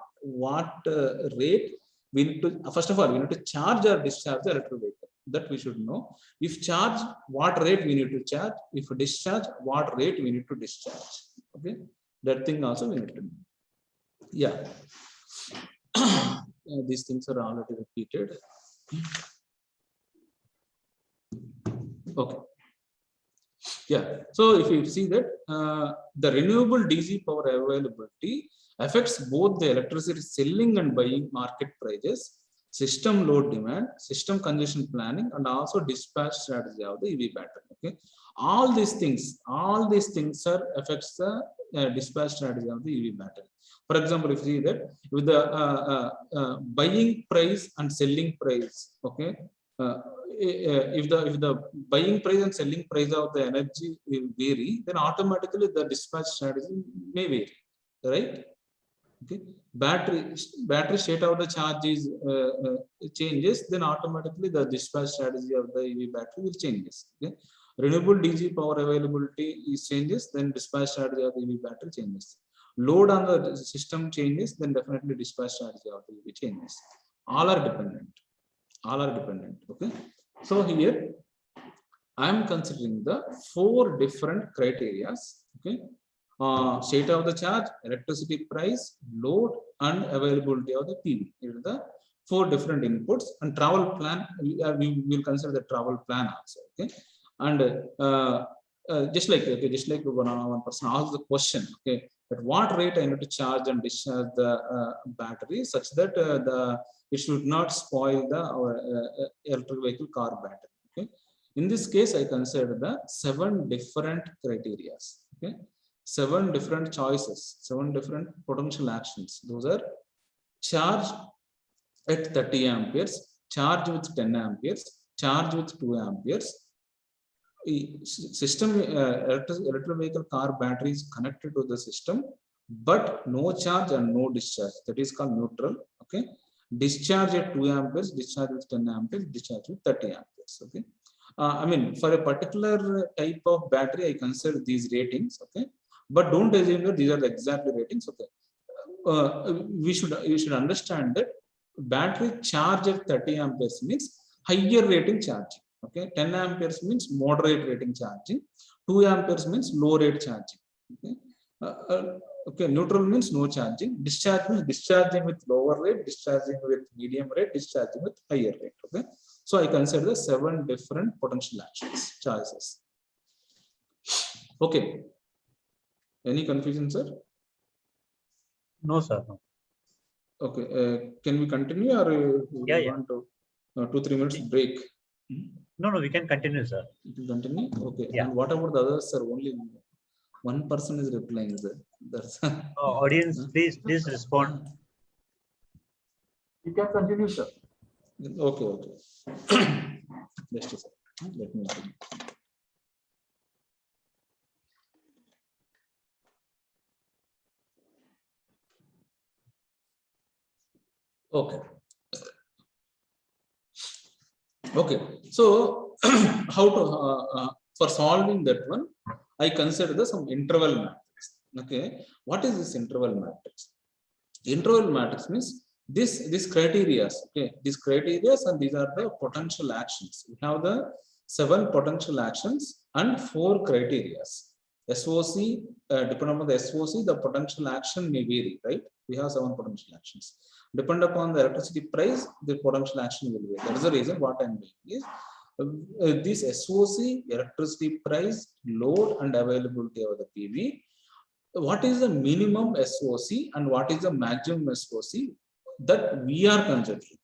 rate we need to, first of all, we need to charge or discharge the electric vehicle. That we should know. If charge, what rate we need to charge. If discharge, what rate we need to discharge. Okay. That thing also we need to know. Yeah. These things are already repeated. Okay. Yeah. So if you see that the renewable DC power availability affects both the electricity selling and buying market prices, system load demand, system congestion planning, and also dispatch strategy of the EV battery. Okay. All these things are affects the dispatch strategy of the EV battery. For example, if you see that with the buying price and selling price, okay, if the buying price and selling price of the energy will vary, then automatically the dispatch strategy may vary, right? Okay, battery state of the charge is changes, then automatically the dispatch strategy of the EV battery will changes. Okay, renewable DC power availability is changes, then dispatch strategy of the EV battery changes. Load on the system changes, then definitely dispatch strategy of the EV changes. All are dependent. Okay, so here I am considering the 4 different criteria. Okay, state of the charge, electricity price, load, and availability of the PV. These are the 4 different inputs. And travel plan, we will consider the travel plan also. Okay, and just like one person asked the question. Okay, at what rate I need to charge and discharge the battery such that it should not spoil the electric vehicle car battery. Okay, in this case I consider the 7 different criteria. Okay, 7 different choices, 7 different potential actions. Those are charge at 30 amperes, charge with 10 amperes, charge with 2 amperes. System electric vehicle car battery is connected to the system, but no charge and no discharge. That is called neutral. Okay, discharge at 2 amperes, discharge with 10 amperes, discharge with 30 amperes. Okay, I mean, for a particular type of battery, I consider these ratings. Okay, but don't assume that these are the exact ratings. Okay, you should understand that battery charge at 30 amperes means higher rating charging. Okay, 10 amperes means moderate rating charging, 2 amperes means low rate charging. Okay, okay, neutral means no charging, discharge means discharging with lower rate, discharging with medium rate, discharging with higher rate. Okay, so I consider the 7 different potential actions, choices. Okay, any confusion, sir? No, sir. No. Okay, can we continue or we want to 2-3 minutes break? No, we can continue, sir. Continue. Okay. Yeah. And what about the others, sir? Only One person is replying, sir. That's Audience, please respond. You can continue, sir. Okay. Just a second. Let me see. Okay. So how to for solving that one, I consider some interval matrix. Okay, what is this interval matrix? Interval matrix means this criteria. Okay, these criteria and these are the potential actions. We have the 7 potential actions and 4 criteria. SOC, depending on the SOC, the potential action may vary, right? We have 7 potential actions. Depend upon the electricity price, the potential action will vary. That is the reason what I'm doing is this SOC, electricity price, load and availability of the PV. What is the minimum SOC and what is the maximum SOC that we are considering?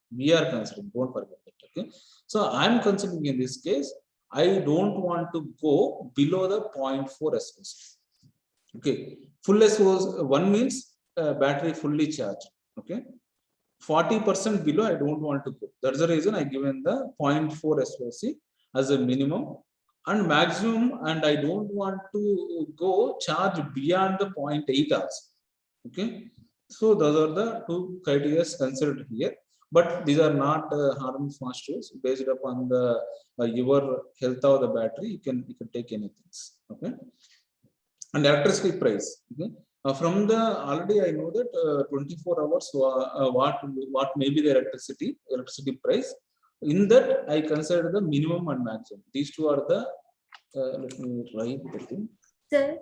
Don't forget that. Okay. So I'm considering in this case, I don't want to go below the 0.4 SOC. Okay. Full SOC, one means battery fully charged. Okay. 40% below, I don't want to go. That's the reason I given the 0.4 SOC as a minimum and maximum, and I don't want to go charge beyond the 0.8 also. Okay. So those are the 2 criteria considered here. But these are not hard and fast rules. Based upon the your health of the battery, you can take anything. Okay. And electricity price. Okay. From the already I know that 24 hours what may be the electricity price. In that I consider the minimum and maximum. These 2 are the let me write the thing. Sir.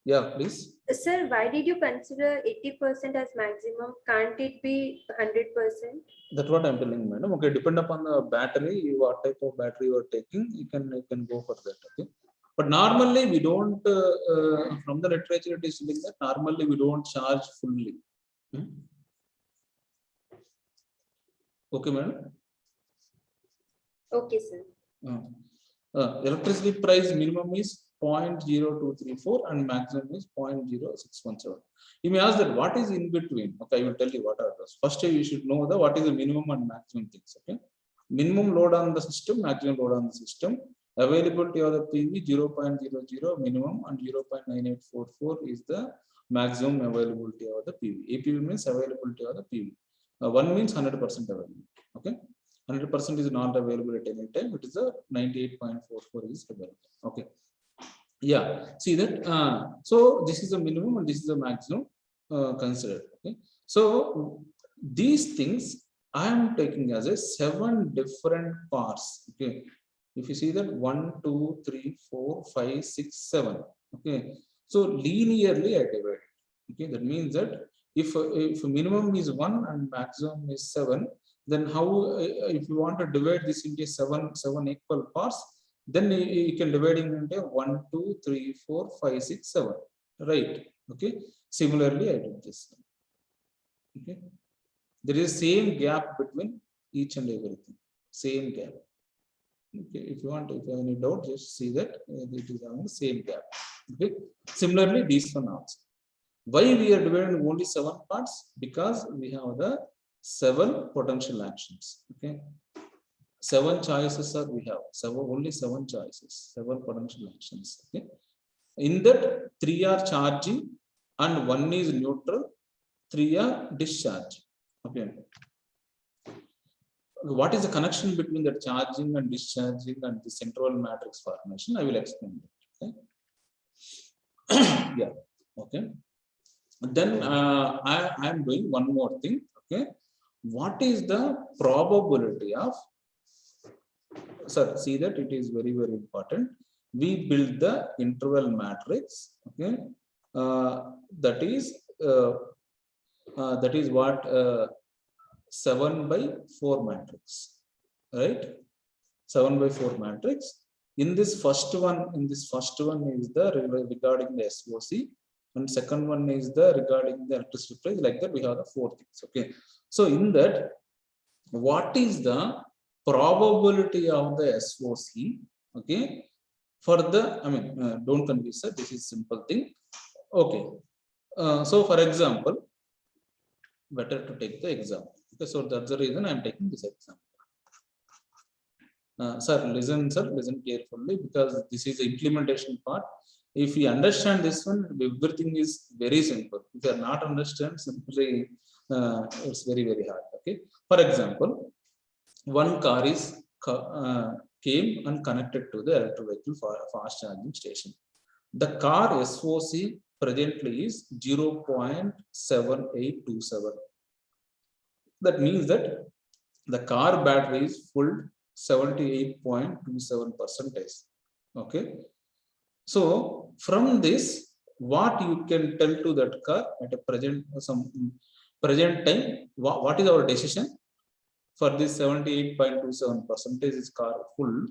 Yeah, please. Sir, why did you consider 80% as maximum? Can't it be 100%? That's what I'm telling, madam. Okay, depend upon the battery, what type of battery you are taking, you can go for that. Okay, but normally we don't. From the literature, it is saying that normally we don't charge fully. Okay, madam. Okay, sir. Electricity price minimum is 0.0234 and maximum is 0.0617. You may ask that what is in between. Okay, I will tell you what are those. First, you should know the what is the minimum and maximum things. Okay, minimum load on the system, maximum load on the system. Availability of the PV 0.00 minimum and 0.9844 is the maximum availability of the PV. APV means availability of the PV. 1 means 100% available. Okay. 100% is not available at any time. It is a 98.44 is available. Okay. Yeah. See that. So this is the minimum and this is the maximum considered. Okay. So these things I am taking as a 7 different parts. Okay. If you see that 1, 2, 3, 4, 5, 6, 7. Okay. So linearly I divide. Okay. That means that if minimum is 1 and maximum is 7. Then how, if you want to divide this into 7 equal parts, then you can divide it into 1, 2, 3, 4, 5, 6, 7. Right. Okay. Similarly, I did this. Okay. There is same gap between each and everything. Same gap. Okay. If you have any doubt, just see that it is on the same gap. Okay. Similarly, this one also. Why we are dividing only 7 parts? Because we have the 7 potential actions. Okay, 7 choices are we have. Only 7 choices, 7 potential actions. Okay, in that 3 are charging and 1 is neutral, 3 are discharging. Okay, what is the connection between the charging and discharging and this interval matrix formation? I will explain that. Okay. Yeah. Okay. Then I am doing one more thing. Okay. What is the probability of, sir, see that it is very, very important. We build the interval matrix. Okay. That is what 7/4 matrix, right? 7/4 matrix. In this first one is the regarding the SOC, and second one is the regarding the electricity price. Like that, we have the 4 things. Okay. So in that, what is the probability of the SOC? Okay, For the, I mean, don't confuse, sir. This is simple thing. Okay. So for example, better to take the example. Okay, so that's the reason I'm taking this example. Sir, listen carefully, because this is the implementation part. If you understand this one, everything is very simple. If you are not understand, simply it's very, very hard. Okay. For example, one car is came and connected to the electric vehicle for a fast charging station. The car SOC presently is 0.7827. That means that the car battery is full 78.27%. Okay. So from this, what you can tell to that car at a present time, what is our decision for this 78.27% is car full.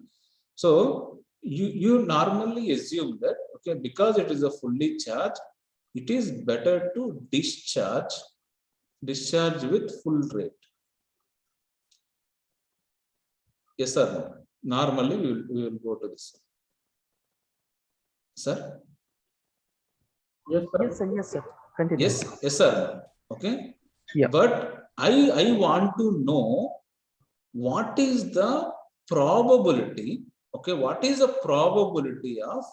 So you normally assume that, okay, because it is a fully charged, it is better to discharge with full rate. Yes or no? Normally we will go to this one. Sir? Yes, sir. Yes, sir. Continue. Yes, sir. Okay. Yeah. But I want to know what is the probability. Okay, what is the probability of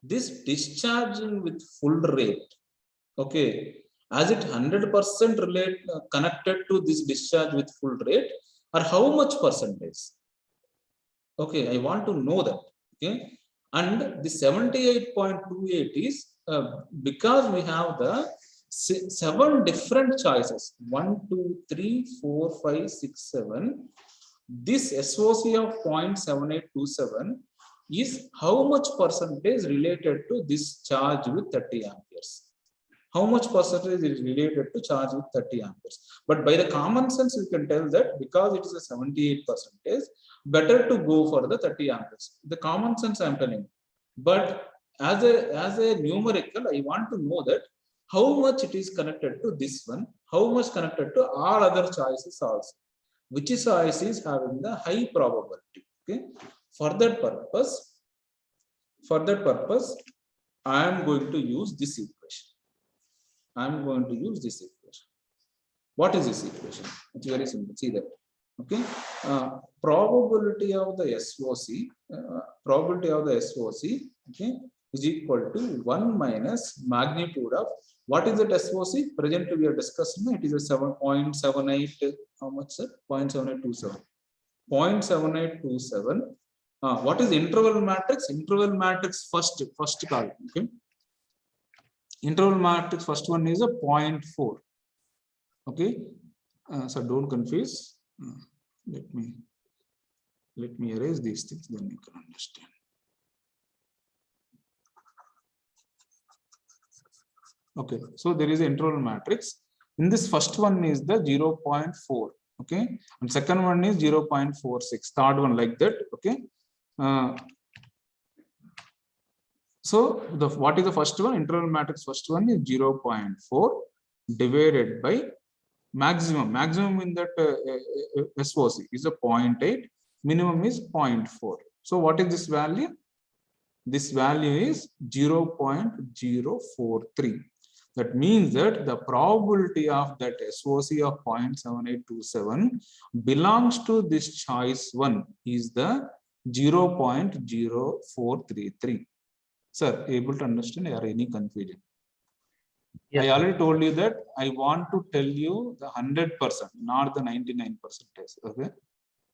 this discharging with full rate? Okay, as it 100% connected to this discharge with full rate, or how much percentage? Okay, I want to know that. Okay, and the 78.28 is because we have the 7 different choices, 1, 2, 3, 4, 5, 6, 7. This SOC of 0.7827 is how much percentage related to this charge with 30 amperes. How much percentage is related to charge with 30 amperes? But by the common sense, you can tell that because it is a 78%, better to go for the 30 amperes. The common sense I'm telling. But as a numerical, I want to know that how much it is connected to this one, how much connected to all other choices also. Which choice is having the high probability. Okay. For that purpose, I am going to use this equation. What is this equation? It's very simple. See that. Okay. Probability of the SOC, okay, is equal to 1 minus magnitude of what is that SOC? Presently we are discussing it is a 7.78. How much, sir? 0.7827. 0.7827. What is interval matrix? Interval matrix first column. Okay. Interval matrix first one is a 0.4. Okay. So don't confuse. Let me erase these things, then you can understand. Okay, so there is an interval matrix. In this first one is the 0.4. Okay, and second one is 0.46. Third one like that. Okay. So what is the first one? Interval matrix first one is 0.4 divided by maximum in that SOC is a 0.8, minimum is 0.4. So what is this value? This value is 0.043. That means that the probability of that SOC of 0.7827 belongs to this choice 1 is the 0.0433. Sir, able to understand or any confusion? Yes, I already told you that I want to tell you the 100%, not the 99%. Okay,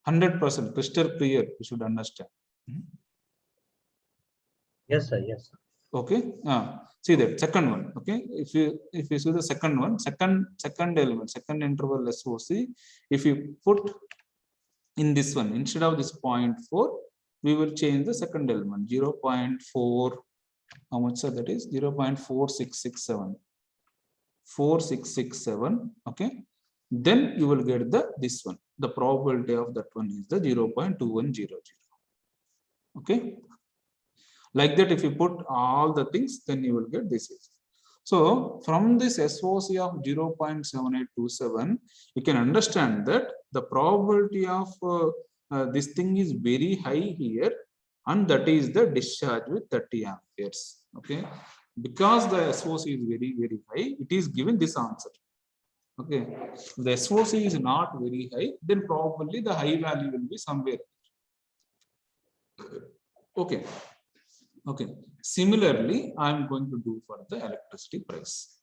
100% crystal clear. You should understand. Yes, sir. Yes. Okay. See that second one. Okay. If you see the second one, second element, second interval SOC, if you put in this one instead of this 0.4, we will change the second element 0.4. How much, sir? That is 0.4667. 4667. Okay. Then you will get this one. The probability of that one is the 0.2100. Okay. Like that, if you put all the things, then you will get this. So from this SOC of 0.7827, you can understand that the probability of this thing is very high here, and that is the discharge with 30 amperes. Okay, because the SOC is very, very high, it is given this answer. Okay, the SOC is not very high, then probably the high value will be somewhere. Okay. Okay. Similarly, I am going to do for the electricity price.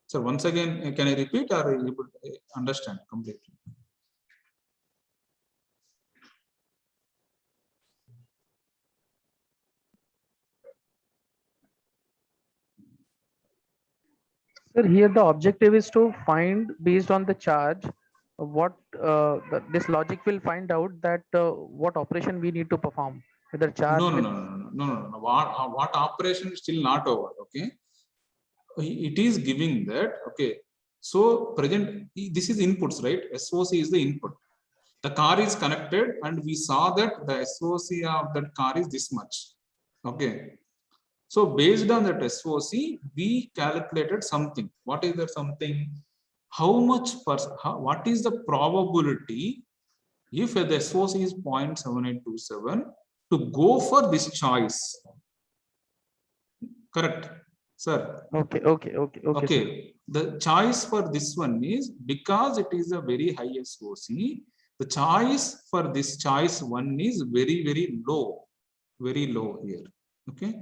So once again, can I repeat, or are you able to understand completely? Sir, here the objective is to find based on the charge what this logic will find out that what operation we need to perform, whether charge No. What operation is still not over. Okay, it is giving that. Okay, so present, this is inputs, right? SOC is the input. The car is connected, and we saw that the SOC of that car is this much. Okay, so based on that SOC, we calculated something. What is that something? How much what is the probability if the SOC is 0.7827 to go for this choice? Correct, sir? Okay. The choice for this one is, because it is a very high SOC, the choice for this choice one is very, very low here. Okay,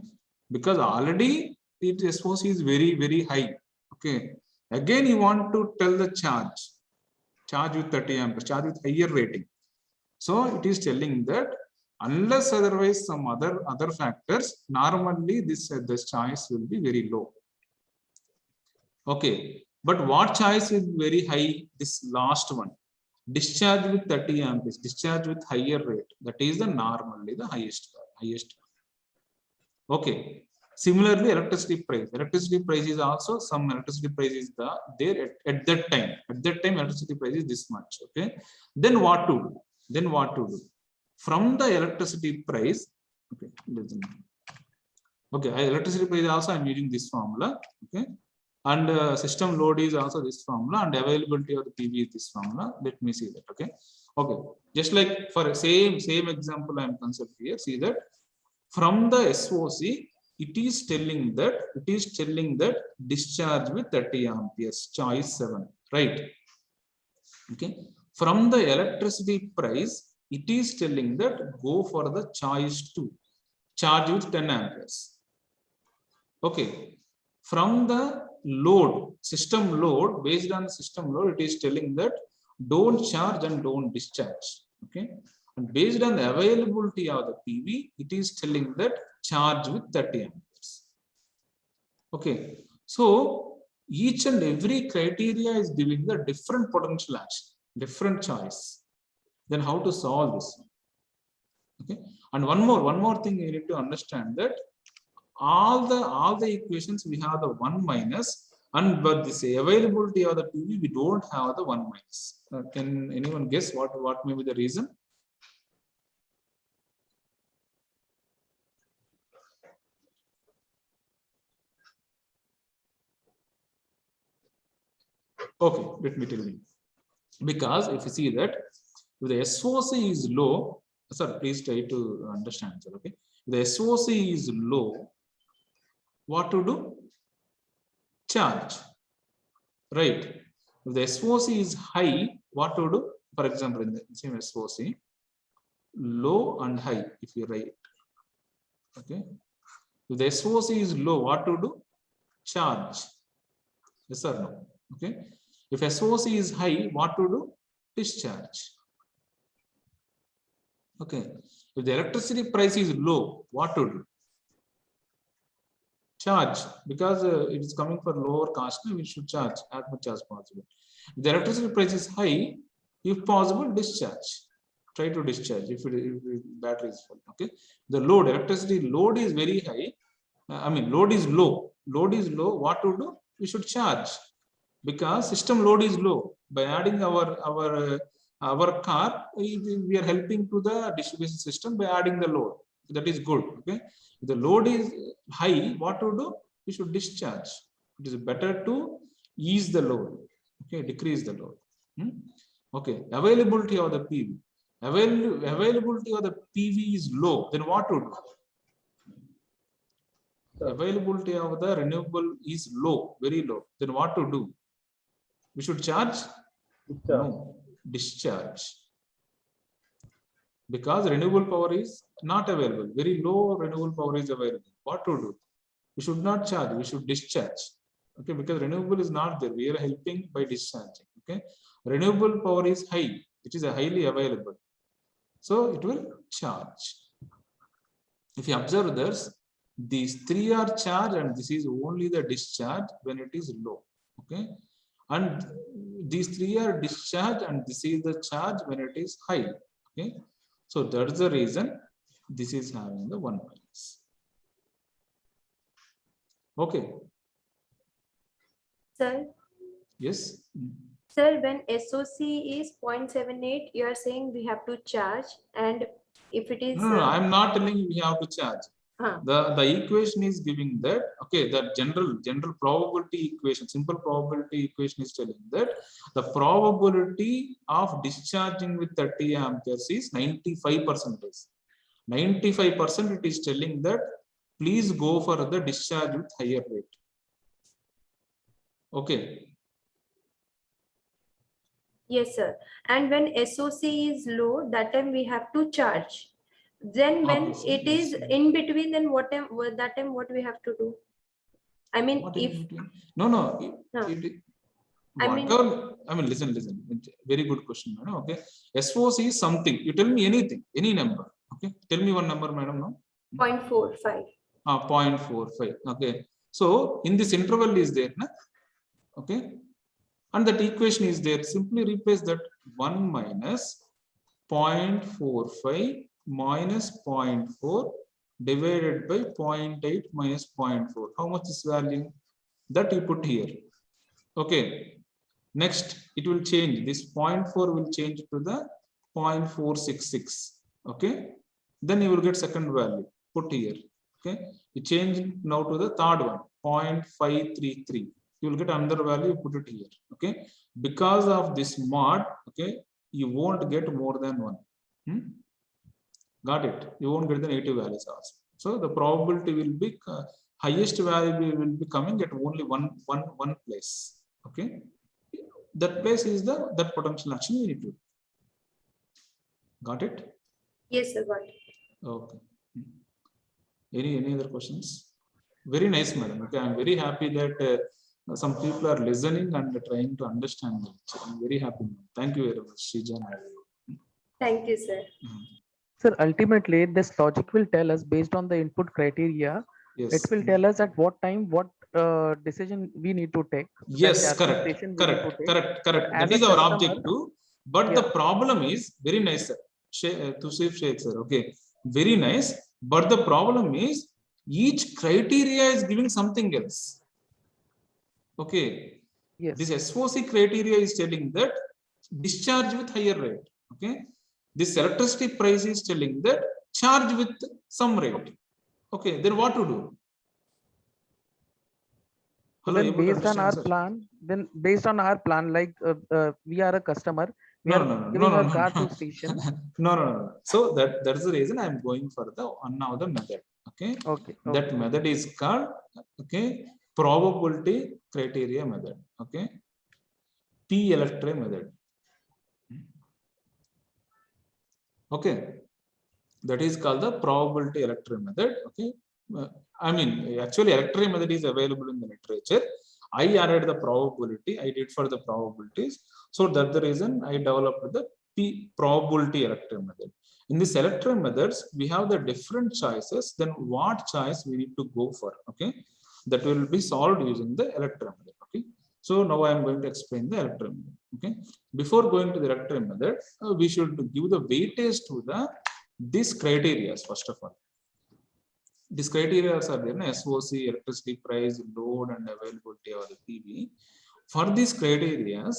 because already its SOC is very, very high. Okay, again you want to tell the charge with 30 amperes, charge with higher rating. So it is telling that unless otherwise some other factors, normally this choice will be very low. Okay, but what choice is very high? This last one, discharge with 30 amperes, discharge with higher rate. That is the normally the highest. Okay. Similarly, electricity price. Electricity price is also, some electricity price is there at that time. At that time, electricity price is this much. Okay. Then what to do? From the electricity price. Okay. Okay. Electricity price also I'm using this formula. Okay. And system load is also this formula, and availability of the PV is this formula. Let me see that. Okay. Okay. Just like for same example, I am considered here. See that from the SOC, it is telling that discharge with 30 amperes, choice 7, right? Okay. From the electricity price, it is telling that go for the choice 2, charge with 10 amperes. Okay. From the load, system load, based on the system load, it is telling that don't charge and don't discharge. Okay. And based on the availability of the PV, it is telling that charge with 30 amperes. Okay. So each and every criteria is giving the different potential action, different choice. Then how to solve this? Okay. And one more thing you need to understand, that all the equations we have the 1 minus, and but this availability of the PV we don't have the 1 minus. Can anyone guess what may be the reason? Okay, let me tell you. Because if you see that if the SOC is low, sir, please try to understand, sir. Okay, if the SOC is low, what to do? Charge, right? If the SOC is high, what to do? For example, in the same SOC, low and high, if you write. Okay, if the SOC is low, what to do? Charge. Yes or no? Okay. If SOC is high, what to do? Discharge. Okay. If the electricity price is low, what to do? Charge, because it is coming for lower cost, we should charge as much as possible. If the electricity price is high, if possible, discharge. Try to discharge if battery is full. Okay. The load, electricity load is very high. Load is low. Load is low. What to do? We should charge, because system load is low. By adding our car, we are helping to the distribution system by adding the load. That is good. Okay. If the load is high, what to do? We should discharge. It is better to ease the load. Okay, decrease the load. Okay, availability of the PV. Availability of the PV is low, then what to do? Availability of the renewable is low, very low. Then what to do? We should charge? No, discharge. Because renewable power is not available. Very low renewable power is available. What to do? We should not charge, we should discharge. Okay, because renewable is not there. We are helping by discharging. Okay, renewable power is high, it is highly available. So it will charge. If you observe this, these three are charged and this is only the discharge when it is low. Okay, and these three are discharged and this is the charge when it is high. Okay, so that's the reason this is having the 1 minus. Okay. Sir. Yes. Sir, when SOC is 0.78, you are saying we have to charge, and if it is no, I'm not telling you we have to charge. The equation is giving that, okay, that general probability equation, simple probability equation is telling that the probability of discharging with 30 amperes is 95%. 95% it is telling that please go for the discharge with higher rate. Okay. Yes, sir. And when SOC is low, that time we have to charge. Then when it is in between, then that time what we have to do? I mean, if listen. Very good question, madam. Okay, SOC is something. You tell me anything, any number. Okay, tell me one number, madam. Now 0.45. 0.45. Okay, so in this interval is there, na? Okay, and that equation is there. Simply replace that 1 minus 0.45 minus 0.4 divided by 0.8 minus 0.4. How much is value? That you put here. Okay. Next, it will change. This 0.4 will change to the 0.466. Okay. Then you will get second value. Put here. Okay. You change now to the third one, 0.533. You will get another value. Put it here. Okay. Because of this mod, okay, you won't get more than one. Got it? You won't get the negative values also. So the probability will be highest value will be coming at only one place. Okay, that place is that potential action you need to. Got it? Yes, sir. Got it. Okay. Any other questions? Very nice, madam. Okay, I'm very happy that some people are listening and trying to understand it. I'm very happy. Thank you very much, Srijan. Thank you, sir. Sir, ultimately, this logic will tell us based on the input criteria. Yes. It will tell us at what time, what decision we need to take. Yes, correct. That is our objective. But the problem is very nice, sir. Tushif Sheikh, sir. Okay, very nice. But the problem is each criteria is giving something else. Okay. Yes. This SOC criteria is telling that discharge with higher rate. Okay. This electricity price is telling that charge with some rate. Okay, then what to do? Hello, then based on our plan, like we are a customer, we are giving our car to station. No. So that's the reason I'm going for the another method. Okay. That method is called probability criteria method. Okay. P electron method. Okay, that is called the probability electron method. Okay, actually electron method is available in the literature. I added the probability. I did for the probabilities. So that's the reason I developed the P probability electron method. In this electron methods, we have the different choices. Then what choice we need to go for? Okay, that will be solved using the electron method. Okay. So now I am going to explain the electron method. Okay. Before going to the electron method, we should give the weightage to these criteria first of all. These criteria are there: SOC, electricity price, load, and availability of the PV. For these criteria,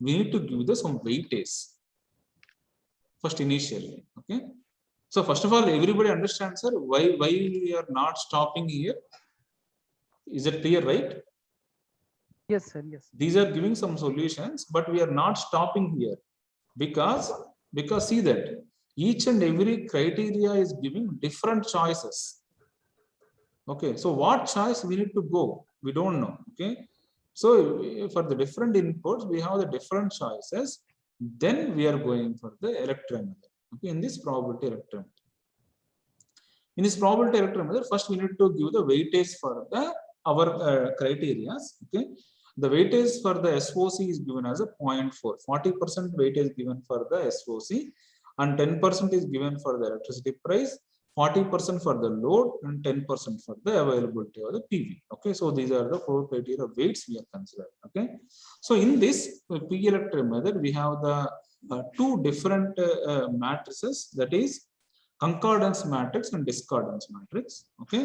we need to give some weightage first initially. Okay. So first of all, everybody understands, sir, why we are not stopping here? Is it clear, right? Yes, sir. Yes. These are giving some solutions, but we are not stopping here because see that Each and every criteria is giving different choices. Okay, so what choice we need to go? We don't know. Okay, so for the different inputs, we have the different choices. Then we are going for the electrometer. Okay, in this probability electrometer. In this probability electrometer, first we need to give the weightage for the our criteria. Okay, the weightage for the SOC is given as a 0.4. 40% weightage given for the SOC, and 10% is given for the electricity price, 40% for the load, and 10% for the availability of the PV. Okay, so these are the 4 criteria weights we are considering. Okay, so in this PV electrometer, we have the 2 different matrices, that is concordance matrix and discordance matrix. Okay,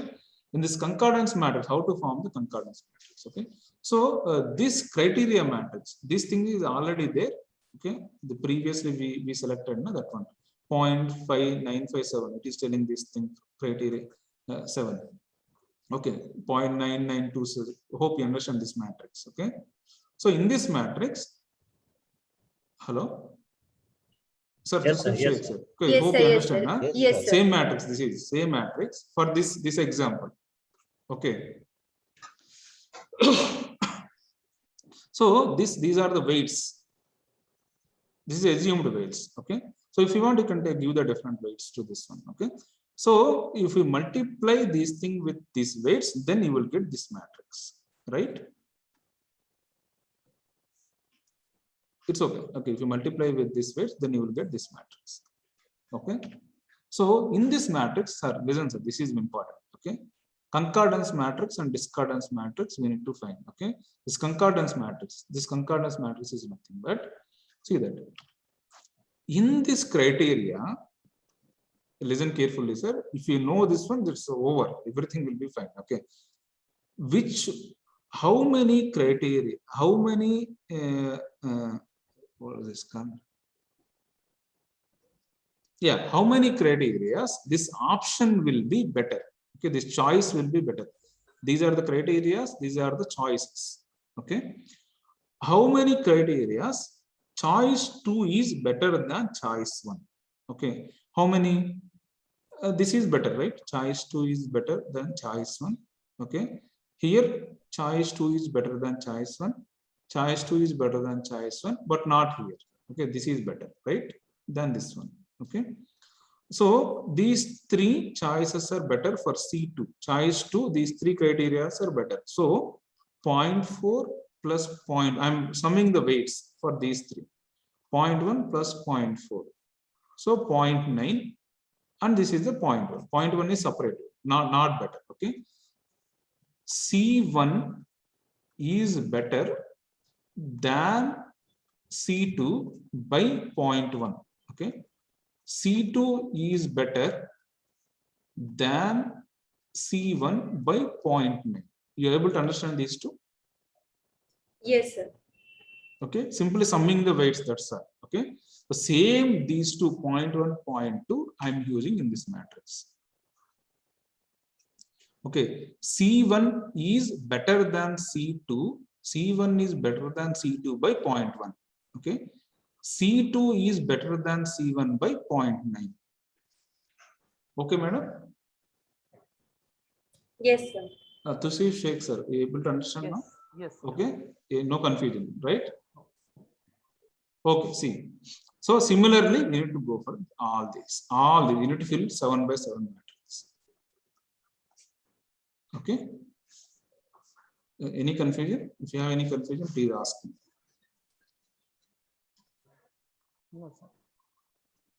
in this concordance matrix, how to form the concordance matrix? Okay, so this criteria matrix, this thing is already there. Okay, the previously we selected that one 0.5957. It is telling this thing criteria 7. Okay, 0.9927. Hope you understand this matrix. Okay, so in this matrix, hello. Sir, Yes, sir. Yes, sir. Okay, Yes, hope sir. you Yes, understand. sir. Huh? Yes, sir. Same matrix. This is same matrix for this example. Okay. So these are the weights. This is assumed weights. Okay. So if you want, you can give the different weights to this one. Okay. So if you multiply these thing with these weights, then you will get this matrix, right? It's okay. Okay, if you multiply with this weights, then you will get this matrix. Okay. So in this matrix, sir, listen, sir, this is important. Okay. Concordance matrix and discordance matrix we need to find. Okay. This concordance matrix is nothing but, see that in this criteria, listen carefully, sir. If you know this one, it's over. Everything will be fine. Okay. How many criteria? How many? What is this called? Yeah, how many criteria this option will be better? Okay, this choice will be better. These are the criteria. These are the choices. Okay. How many criteria? Choice 2 is better than choice 1. Okay. How many? This is better, right? Choice 2 is better than choice 1. Okay. Here, choice 2 is better than choice 1. Choice 2 is better than choice 1, but not here. Okay. This is better, right? Than this one. Okay. So these 3 choices are better for C2. Choice 2, these 3 criteria are better. So 0.4 plus point, I'm summing the weights for these 3. 0.1 plus 0.4. So 0.9, and this is the 0.1. 0.1 is separated, not better. Okay. C1 is better than C2 by 0.1. Okay. C2 is better than C1 by 0.9. You're able to understand these two? Yes, sir. Okay, simply summing the weights, that's all. Okay, the same these two 0.1, 0.2 I'm using in this matrix. Okay, C1 is better than C2. C1 is better than C2 by 0.1. Okay, C2 is better than C1 by 0.9. Okay, madam? Yes, sir. Chandrashekhar, sir, you able to understand now? Yes. Okay, no confusion, right? Okay, see. So similarly, we need to go for all these. We need to fill 7 by 7 matrix. Okay. Any confusion? If you have any confusion, please ask me. No, sir.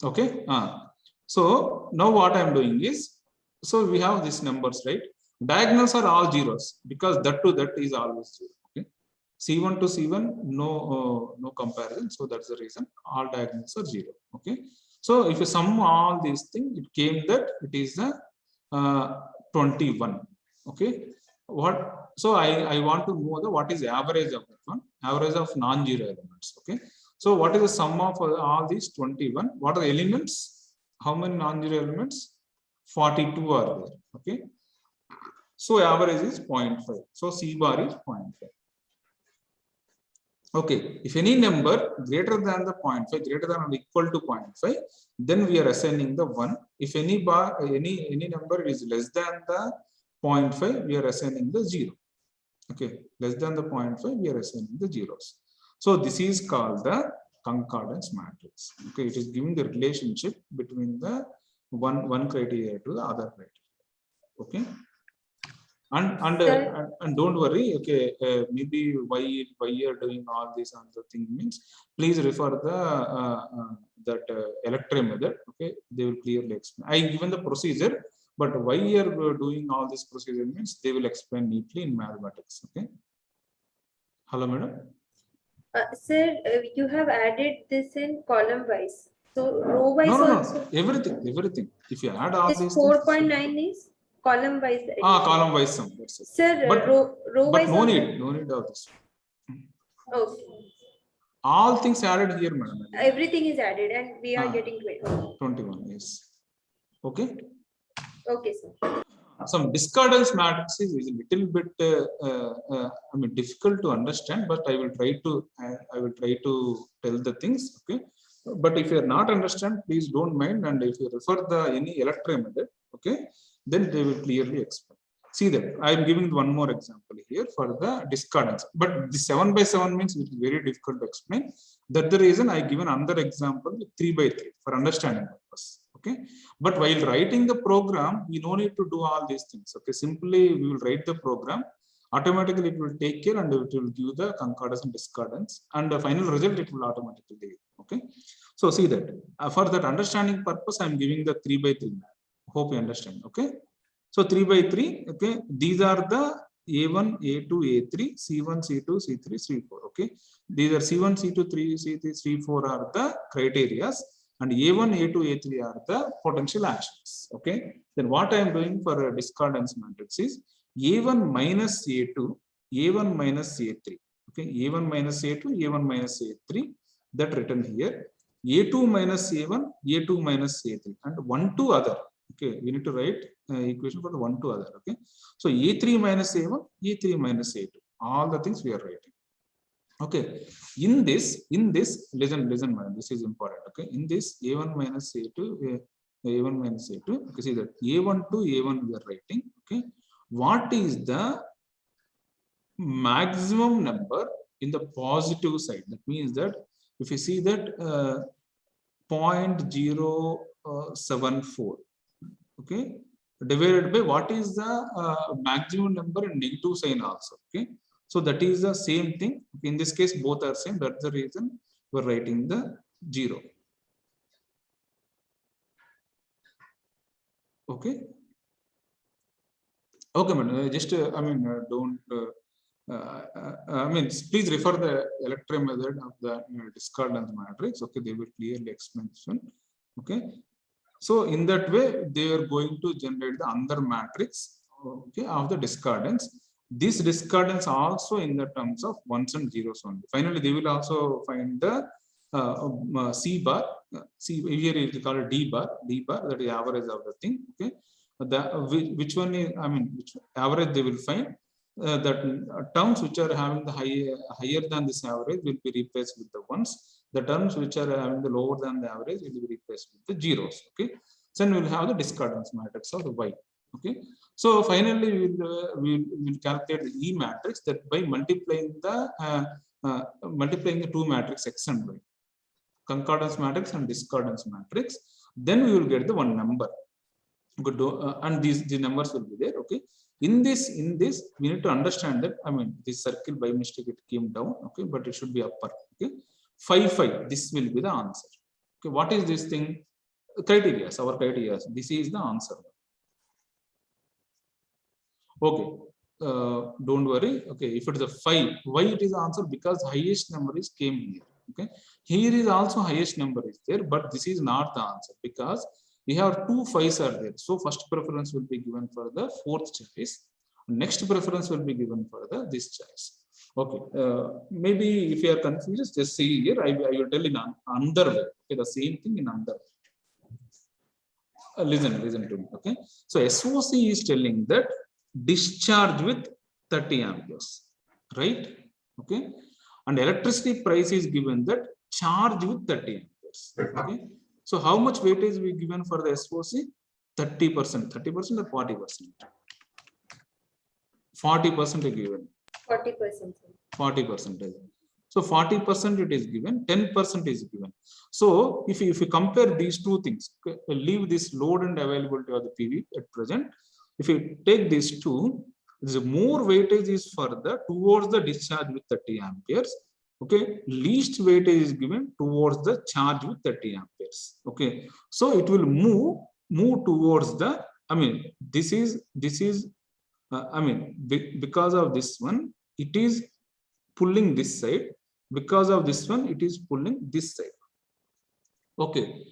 Okay. So now what I'm doing is, so we have these numbers, right? Diagonals are all zeros because that to that is always 0. Okay. C1 to C1, no comparison. So that's the reason all diagonals are 0. Okay. So if you sum all these things, it came that it is a 21. Okay. So I want to know what is the average of that one, average of non-zero elements. Okay. So what is the sum of all these 21? What are the elements? How many non-zero elements? 42 are there. Okay. So average is 0.5. So C bar is 0.5. Okay, if any number greater than the 0.5, greater than or equal to 0.5, then we are assigning the 1. If any number is less than the 0.5, we are assigning the 0. Okay, less than the 0.5, we are assigning the zeros. So this is called the concordance matrix. Okay, it is giving the relationship between the one criteria to the other criteria. Okay. And don't worry, okay, maybe why you're doing all this other thing means, please refer the that electrum method. Okay, they will clearly explain. I given the procedure, but why you're doing all this procedure means they will explain neatly in mathematics. Okay. Hello, madam. Sir, you have added this in column wise. So row wise No. also. Everything. If you add all This these 4.9 is column wise. things, column wise sum. That's it. Sir, But row wise. no need of this. Okay. All things added here, madam. Everything is added and we are getting 21. Yes. Okay. Okay, sir. Some discordance matrices is a little bit difficult to understand, but I will try to tell the things. Okay. But if you are not understand, please don't mind, and if you refer the any electrum method, okay, then they will clearly explain. See that I am giving one more example here for the discordance, but the 7 by 7 means it is very difficult to explain. That's the reason I given another example 3 by 3 for understanding purpose. Okay, but while writing the program, we no need to do all these things. Okay, simply we will write the program. Automatically it will take care and it will give the concordance and discordance, and the final result it will automatically give. Okay, so see that for that understanding purpose, I am giving the 3 by 3. Hope you understand. Okay, so 3 by 3. Okay, these are the A1, A2, A3, C1, C2, C3, C4. Okay, these are C1, C2, 3, C3, C4 are the criterias, and A1, A2, A3 are the potential actions. Okay, then what I am doing for a discordance matrix is A1 minus A2, A1 minus A3. Okay, A1 minus A2, A1 minus A3, that written here. A2 minus A1, A2 minus A3, and 1 to other. Okay, we need to write equation for the 1 to other. Okay, so A3 minus A1, A3 minus A2, all the things we are writing. Okay, in this, listen, man, this is important. Okay, in this A1 minus A2, A1 minus A2, okay, see that A1 to A1 we are writing. Okay, what is the maximum number in the positive side? That means that if you see that 0.074, okay, divided by what is the maximum number in negative sign also. Okay, so that is the same thing. In this case, both are same. That's the reason we're writing the 0. Okay. Okay, man. Just don't. Please refer the electrum method of the discordance matrix. Okay, they will clearly explain soon. Okay. So in that way, they are going to generate the other matrix, okay, of the discordance. This discordance also in the terms of ones and zeros only. Finally, they will also find the C bar. C here is called D bar. D bar, that is average of the thing. Okay, which one is, which average they will find. That terms which are having the higher than this average will be replaced with the ones. The terms which are having the lower than the average will be replaced with the zeros. Okay, so then we will have the discordance matrix of the Y. Okay, so finally we will calculate the E matrix, that by multiplying the two matrices X and Y, concordance matrix and discordance matrix, then we will get the one number. Good, and these numbers will be there. Okay, in this we need to understand that this circle by mistake it came down. Okay, but it should be upper. Okay, 5 this will be the answer. Okay, what is this thing? Criteria, our criteria. This is the answer. Okay, don't worry. Okay, if it is a 5, why it is the answer? Because highest number is came here. Okay, here is also highest number is there, but this is not the answer because we have 2 5s are there. So first preference will be given for the 4th choice. Next preference will be given for the this choice. Okay, maybe if you are confused, just see here. I will tell in another way. Okay, the same thing in another way. Listen to me. Okay, so SOC is telling that discharge with 30 amperes, right? Okay, and electricity price is given that charge with 30 amperes. Okay. So how much weightage we given for the SOC? 30%. 30% or 40%? 40% is given. 40%. 40%. So 40% it is given, 10% is given. So if you compare these two things, leave this load and availability of the PV at present. If you take these two, the more weightage is for the towards the discharge with 30 amperes. Okay, least weightage is given towards the charge with 30 amperes. Okay, so it will move towards the. I mean, this is because of this one, it is pulling this side. Because of this one, it is pulling this side. Okay,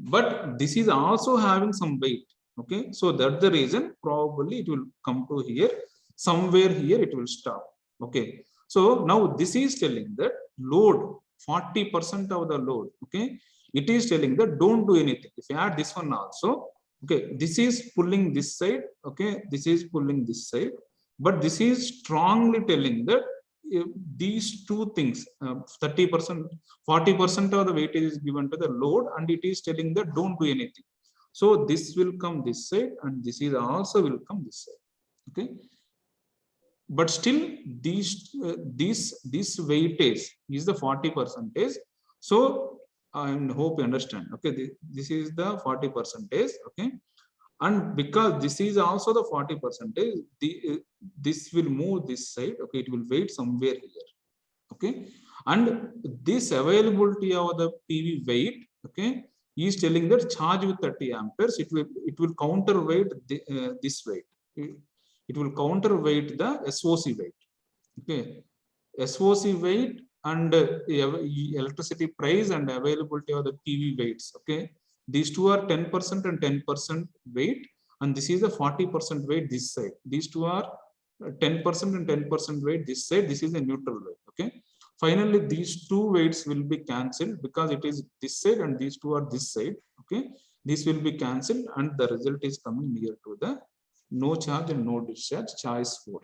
but this is also having some weight. Okay, so that's the reason probably it will come to here. Somewhere here it will stop. Okay, so now this is telling that load 40% of the load. Okay, it is telling that don't do anything. If you add this one also, okay, this is pulling this side. Okay, this is pulling this side, but this is strongly telling that these two things, 30%, 40% of the weightage is given to the load, and it is telling that don't do anything. So this will come this side, and this is also will come this side. Okay, but still this weightage is the 40%. So I hope you understand. Okay, this is the 40%. Okay, and because this is also the 40%, this will move this side. Okay, it will wait somewhere here. Okay, and this availability of the PV weight, okay, is telling that charge with 30 amperes, it will counterweight this weight. It will counterweight the SOC weight. Okay, SOC weight and electricity price and availability of the PV weights. Okay, these two are 10% and 10% weight, and this is a 40% weight this side. These two are 10% and 10% weight this side. This is a neutral weight. Okay, finally these two weights will be cancelled because it is this side and these two are this side. Okay, this will be cancelled, and the result is coming near to the no charge and no discharge, choice 4.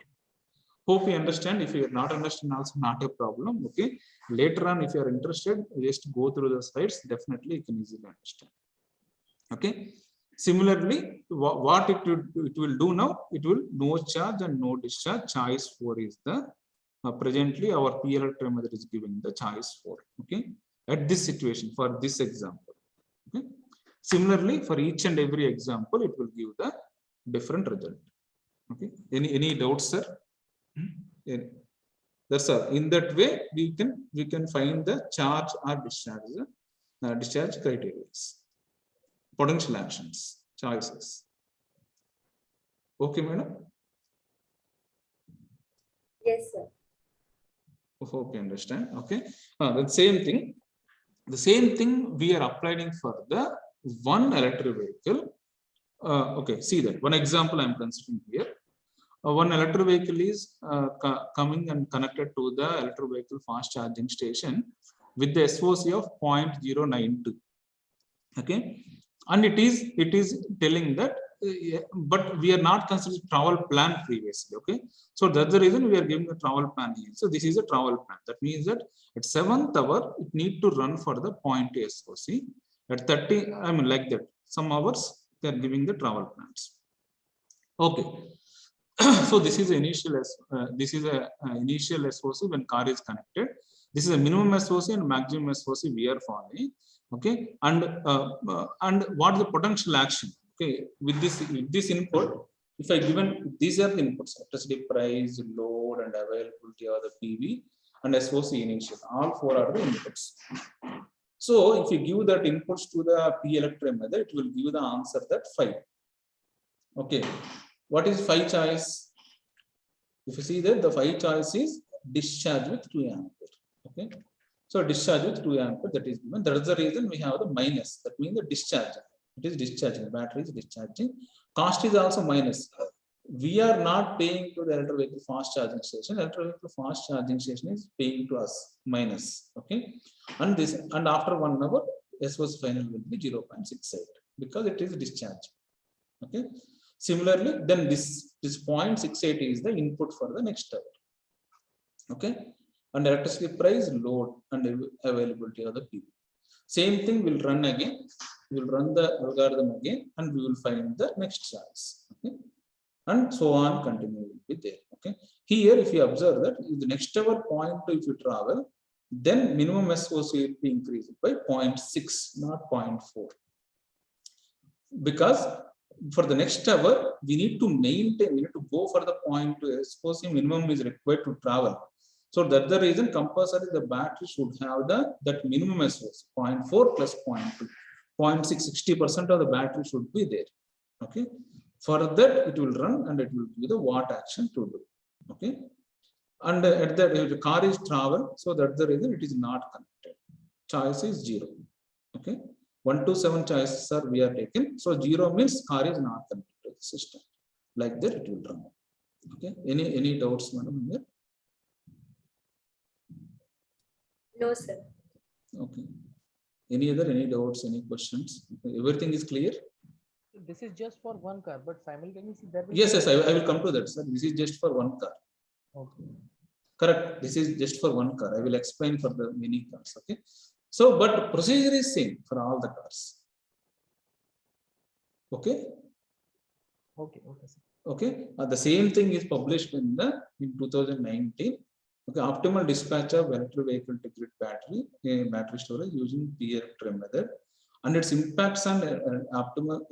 Hope you understand. If you are not understand, also not a problem. Okay, later on if you are interested, just go through the slides. Definitely you can easily understand. Okay, similarly what it will do now, it will no charge and no discharge, choice 4 is the presently our PLR method is giving the choice 4. Okay, at this situation for this example. Okay, similarly for each and every example it will give the different result. Okay, any doubts, sir? That's all. In that way we can find the charge or discharge criteria, potential actions, choices. Okay, madam? Yes, sir. Hope you understand. Okay, the same thing we are applying for the one electric vehicle. Okay, see that one example I am considering here. One electric vehicle is coming and connected to the electric vehicle fast charging station with the SOC of 0.092. Okay, and it is telling that, but we are not considering travel plan previously. Okay, so that's the reason we are giving a travel plan here. So this is a travel plan. That means that at 7th hour it need to run for the 0.2 SOC. At 30, I mean like that. Some hours they are giving the travel plans. Okay. So this is initial initial SOC when car is connected. This is a minimum SOC and maximum SOC we are following. Okay, and what is the potential action? Okay, with this input, if I given these are the inputs: electricity price, load, and availability of the PV and SOC initial. All 4 are the inputs. So if you give that inputs to the P-electric method, it will give the answer that 5. Okay. What is 5 choice? If you see that the 5 choice is discharge with 2 ampere. Okay, so discharge with 2 ampere, that is given. That is the reason we have the minus. That means the discharge. It is discharging. The battery is discharging. Cost is also minus. We are not paying to the electric vehicle fast charging station. Electric vehicle fast charging station is paying to us minus. Okay, and after 1 hour, SOC final will be 0.68 because it is discharge. Okay. Similarly, then this 0.68 is the input for the next hour. Okay, and electricity price, load, and availability of the PV. Same thing will run again. We will run the algorithm again, and we will find the next choice. Okay? And so on, continue will be there. Okay. Here, if you observe that the next hour point, if you travel, then minimum SOC will be increased by 0.6, not 0.4. Because for the next hour, we need to maintain, we need to go for the point SOC minimum is required to travel. So that's the reason compulsory the battery should have that minimum SOC 0.4 plus 0.2. 0.6, 60% of the battery should be there. Okay. For that, it will run and it will give the what action to do. Okay. And at that, if the car is travel, so that's the reason it is not connected. Choice is 0. Okay. 1 to 7 choices are we are taken. So 0 means car is not connected to the system. Like that, it will run. Okay. Any doubts, madam? Here? No, sir. Okay. Any doubts? Any questions? Okay. Everything is clear. This is just for one car, but simultaneously there will Yes, I will come to that, sir. This is just for one car. Okay. Correct. This is just for one car. I will explain for the many cars. Okay. So, but procedure is same for all the cars. Okay. Okay. Okay. The same thing is published in 2019. Okay. Optimal dispatch of electric vehicle to grid battery storage using peer-to-peer method, and its impacts on optimal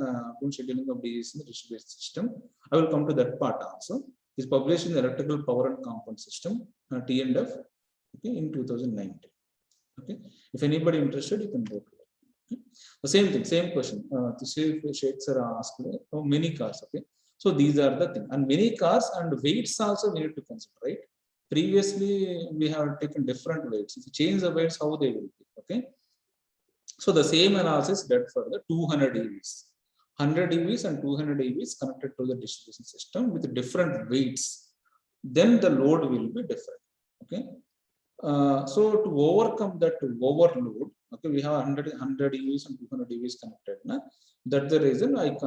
scheduling of DCs in the distributed system. I will come to that part also. Is published in the Electrical Power and Component System (T&F) okay, in 2019. Okay, if anybody interested, you can go to it. Okay? The same thing, same question. To see if Sheikh sir asked many cars. Okay, so these are the things, and many cars and weights also we need to consider, right? Previously we have taken different weights. If you change the weights, how they will be? Okay, so the same analysis done for the 200 EVs. 100 EVs and 200 EVs connected to the distribution system with different weights, then the load will be different. Okay. So to overcome that overload, okay, we have 100 EVs and 200 EVs connected. Na? That's the reason I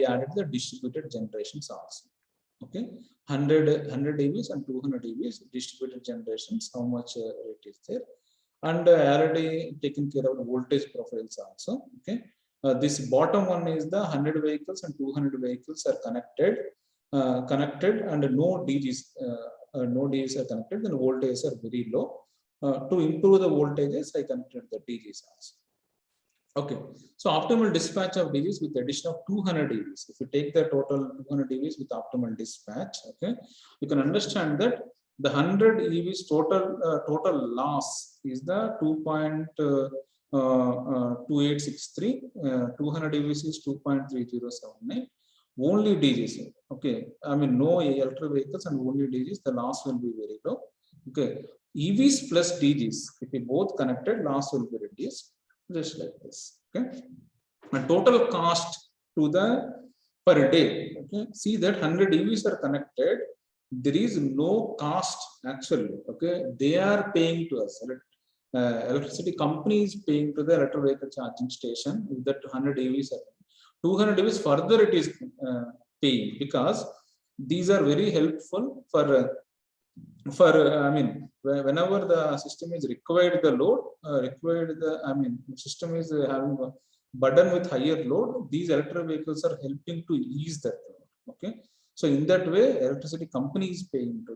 added the distributed generations also. Okay, 100 EVs and 200 EVs distributed generations. How much rate is there? And already taken care of the voltage profiles also. Okay. This bottom one is the 100 vehicles and 200 vehicles are connected, and no DGs are connected. Then voltages are very low. To improve the voltages, I connected the DGs also. Okay, so optimal dispatch of DGs with addition of 200 EVs. If you take the total 200 EVs with optimal dispatch, okay, you can understand that the 100 EVs total loss is the 2.2863. 200 EVs is 2.3079. Only DGs. Okay, I mean no electric vehicles and only DGs. The loss will be very low. Okay, EVs plus DGs. If we both connected, loss will be reduced. Just like this. Okay, and total cost to the per day. Okay, see that 100 EVs are connected. There is no cost actually. Okay, they are paying to us. Electricity company is paying to the electric vehicle charging station. If that 100 EVs are 200 EVs further it is paying, because these are very helpful for I mean whenever the system is required the load system is having a burden with higher load, these electric vehicles are helping to ease that load. Okay, so in that way electricity company is paying to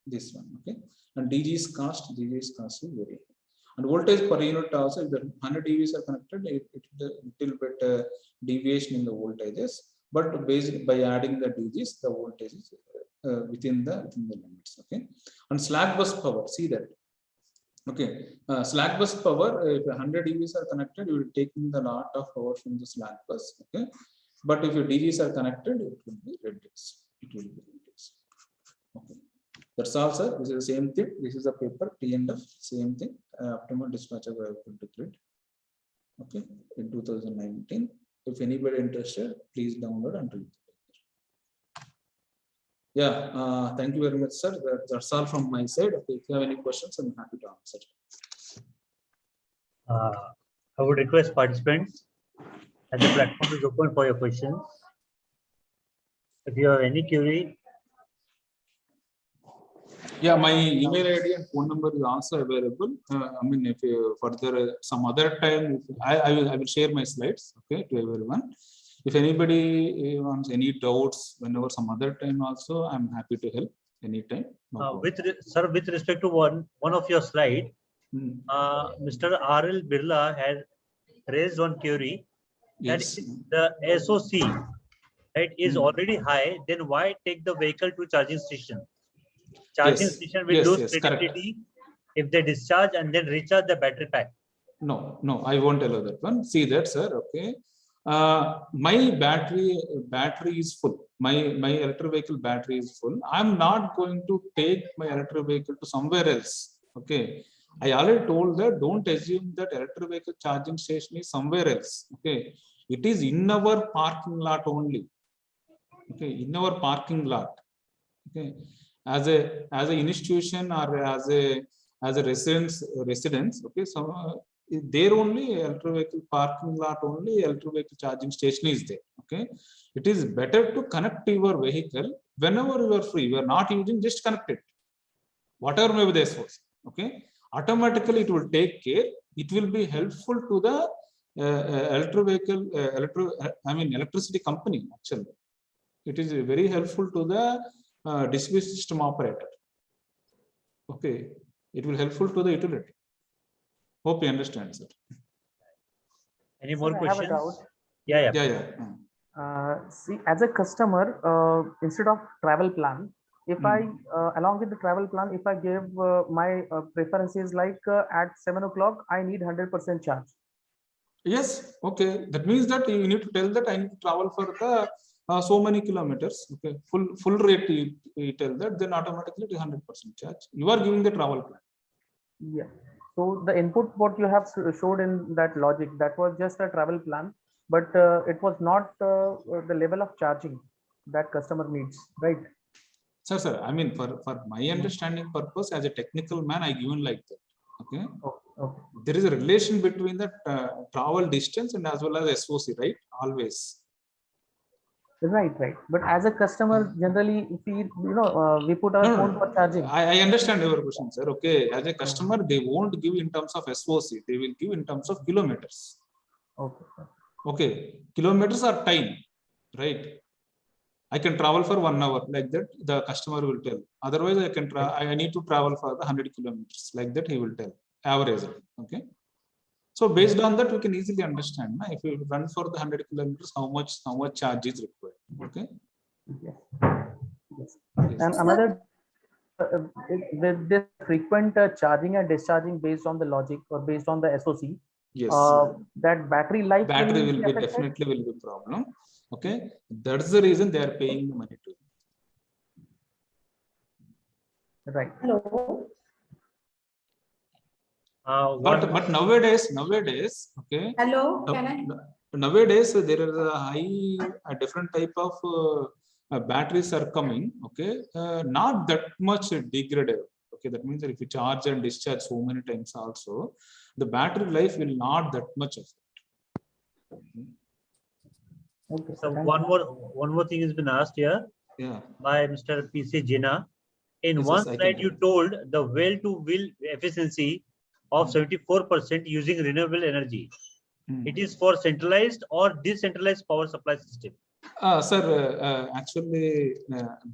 this one. Okay, and DG's cost is very high. And voltage per unit also, if the 100 EVs are connected, it little bit deviation in the voltages, but based by adding the DGs, the voltage is within the limits. Okay, and slack bus power, see that. Okay, slack bus power, if 100 EVs are connected, you will take in the lot of power from the slack bus. Okay, but if your DGs are connected, it will be reduced. Okay, that's all, sir. This is the same thing. This is a paper T&F, same thing. Optimal dispatch of vehicle to grid. Okay, in 2019. If anybody interested, please download and read. Yeah, thank you very much, sir. That's all from my side. Okay, if you have any questions, I'm happy to answer. I would request participants, as the platform is open for your questions. If you have any query, Yeah, my email ID and phone number is also available. I mean, if you further some other time, I will share my slides, okay, to everyone. If anybody wants any doubts, whenever some other time also, I'm happy to help anytime. No problem. Sir, with respect to one of your slide, Mr. R.L. Birla had raised one query that Yes. if the SOC right is already high, then why take the vehicle to charging station? Charging Yes. station will Yes. lose Yes. Correct. credibility if they discharge and then recharge the battery pack. No, no, I won't allow that one. See that, sir. Okay. My battery is full. My electric vehicle battery is full. I'm not going to take my electric vehicle to somewhere else. Okay. I already told that don't assume that electric vehicle charging station is somewhere else. Okay. It is in our parking lot only. Okay, in our parking lot. Okay. As an institution or as a residence. Okay. So there only electric vehicle parking lot only electric vehicle charging station is there. Okay. It is better to connect your vehicle whenever you are free. You are not using, just connect it. Whatever may be the source. Okay. Automatically it will take care. It will be helpful to the electric vehicle, electricity company actually. It is very helpful to the distribution system operator. Okay. It will helpful to the utility. Hope you understand, sir. Any more Sir, I questions? have a doubt. Yeah. See, as a customer, instead of travel plan, if I along with the travel plan, if I give my preferences like at 7 o'clock, I need 100% charge. Yes. Okay. That means that you need to tell that I need to travel for the so many kilometers. Okay. Full rate you tell that, then automatically it is 100% charge. You are giving the travel plan. Yeah. So the input what you have showed in that logic, that was just a travel plan, but it was not the level of charging that customer needs, right? Sir, I mean, for my understanding purpose as a technical man, I given like that. Okay. Okay. There is a relation between the travel distance and as well as SOC, right? Always. Right. But as a customer, generally, if we put our phone for charging. I understand your question, sir. Okay. As a customer, they won't give in terms of SOC. They will give in terms of kilometers. Okay. Okay. Kilometers are time, right? I can travel for 1 hour, like that the customer will tell. Otherwise, I need to travel for the 100 kilometers, like that he will tell. Average. Okay. So based on that, we can easily understand if you run for the 100 kilometers, how much charge is required. Okay. Yes. And another this frequent charging and discharging based on the logic or based on the SOC. Yes. That battery life will be definitely will be a problem. Okay. That's the reason they are paying the money to. Right. Hello. But nowadays, okay. Hello. Can I? Nowadays there is a different type of batteries are coming. Okay, not that much degradable. Okay, that means that if you charge and discharge so many times, also the battery life will not that much affect. Okay. So one more thing has been asked here. Yeah. By Mr. PC Jina. In one slide, you told the well-to-wheel efficiency of 74% using renewable energy. It is for centralized or decentralized power supply system. Sir, actually,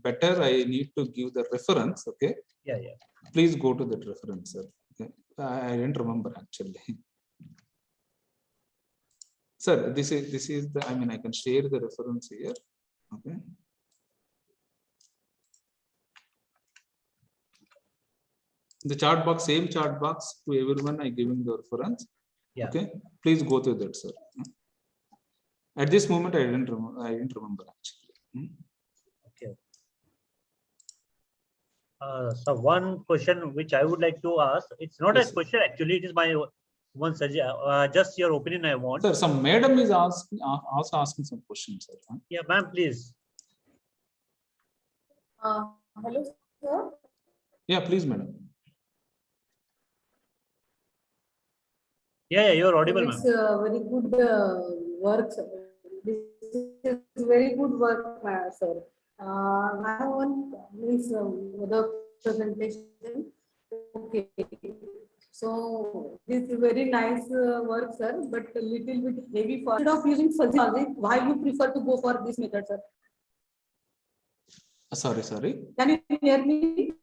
better I need to give the reference. Okay. Yeah. Please go to that reference, sir. Okay. I didn't remember actually. Sir, this is the. I mean, I can share the reference here. Okay. The chart box, same chart box to everyone. I giving the reference. Yeah. Okay. Please go through that, sir. At this moment, I didn't remember actually. Okay. So one question which I would like to ask, it's not a question actually, it is my one suggestion, just your opinion I want. Sir, some madam is also asking some questions, sir. Yeah, ma'am, please. Hello, sir. Yeah, please, madam. Yeah, you're audible, ma'am. It's very good work, sir. This is very good work, sir. I want means the presentation. Okay. So this is very nice work, sir, but a little bit heavy for. Instead of using fuzzy logic, why you prefer to go for this method, sir? Sorry. Can you hear me?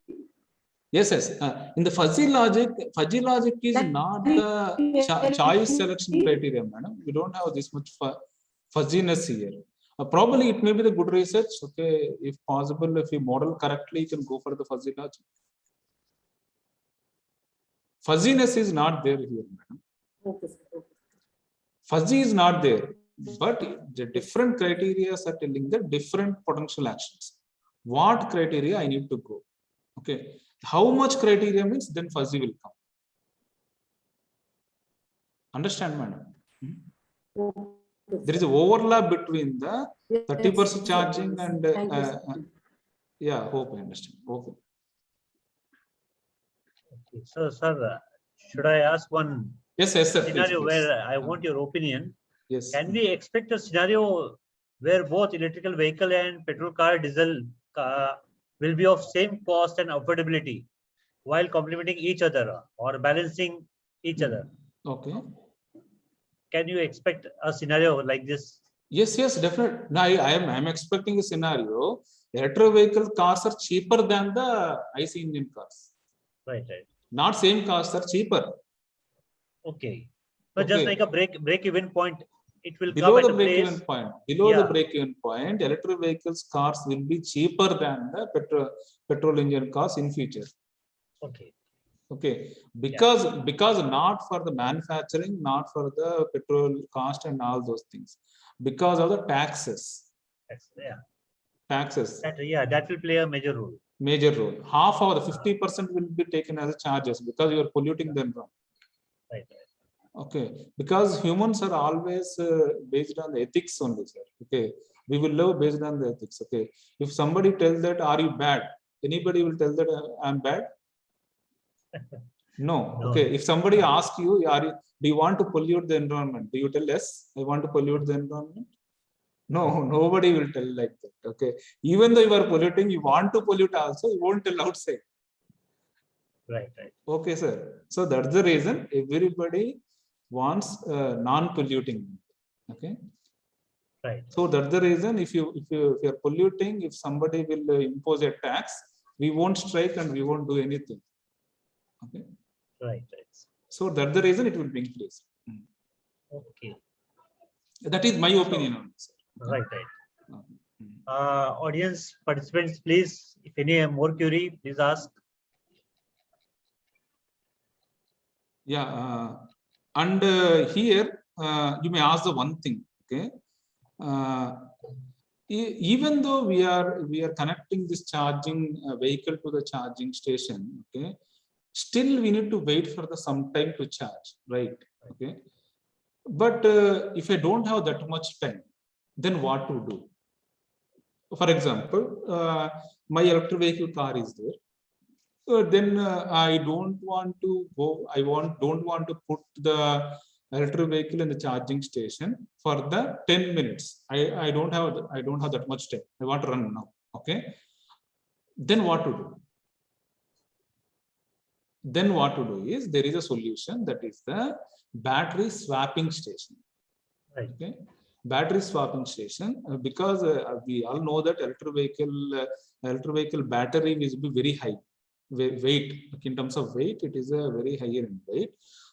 Yes. In the fuzzy logic is not the choice selection criteria, madam. We don't have this much fuzziness here. Probably it may be the good research. Okay, if possible, if you model correctly, you can go for the fuzzy logic. Fuzziness is not there here, madam. Okay, sir. Okay. Fuzzy is not there, but the different criteria are telling the different potential actions. What criteria I need to go? Okay, how much criteria means then fuzzy will come. Understand, madam? There is an overlap between the 30% charging and yeah, hope I understand. Okay. So, sir, should I ask one Yes, sir. scenario Please. where I want your opinion? Yes. Can we expect a scenario where both electrical vehicle and petrol car, diesel car will be of same cost and affordability while complementing each other or balancing each other? Okay. Can you expect a scenario like this? Yes, definitely. Now I'm expecting a scenario. Electric vehicle cars are cheaper than the IC engine cars. Right. Not same costs, are cheaper. Okay. But just like a break-even point, it will below come the at break-even point. Below Yeah. the break-even point, electric vehicles cars will be cheaper than the petrol engine cars in future. Okay. Because not for the manufacturing, not for the petrol cost and all those things. Because of the taxes. Taxes. That will play a major role. Major role. Half of the 50% will be taken as charges because you are polluting them wrong. Right. Okay, because humans are always based on the ethics only, sir. Okay, we will live based on the ethics. Okay, if somebody tells that, "Are you bad?" Anybody will tell that I'm bad. No. Okay, if somebody asks you, do you want to pollute the environment? Do you tell yes? I want to pollute the environment. No, nobody will tell like that. Okay, even though you are polluting, you want to pollute also. You won't tell outside. Right. Okay, sir. So that's the reason everybody wants non-polluting. Okay. Right. So that's the reason if you are polluting, if somebody will impose a tax, we won't strike and we won't do anything. Okay. Right. So that's the reason it will be in place. Okay. That is my opinion on this. Right. Audience participants, please, if any more query, please ask. Yeah. And here you may ask the one thing. Okay. Even though we are connecting this charging vehicle to the charging station, okay, still we need to wait for some time to charge, right? Okay, but if I don't have that much time, then what to do? For example, my electric vehicle car is there. Then I don't want to go. Don't want to put the electric vehicle in the charging station for the 10 minutes. I don't have that much time. I want to run now. Okay. Then what to do? Then what to do is there is a solution, that is the battery swapping station. Right. Okay. Battery swapping station, because we all know that electric vehicle battery will be very high weight. In terms of weight, it is a very higher in weight.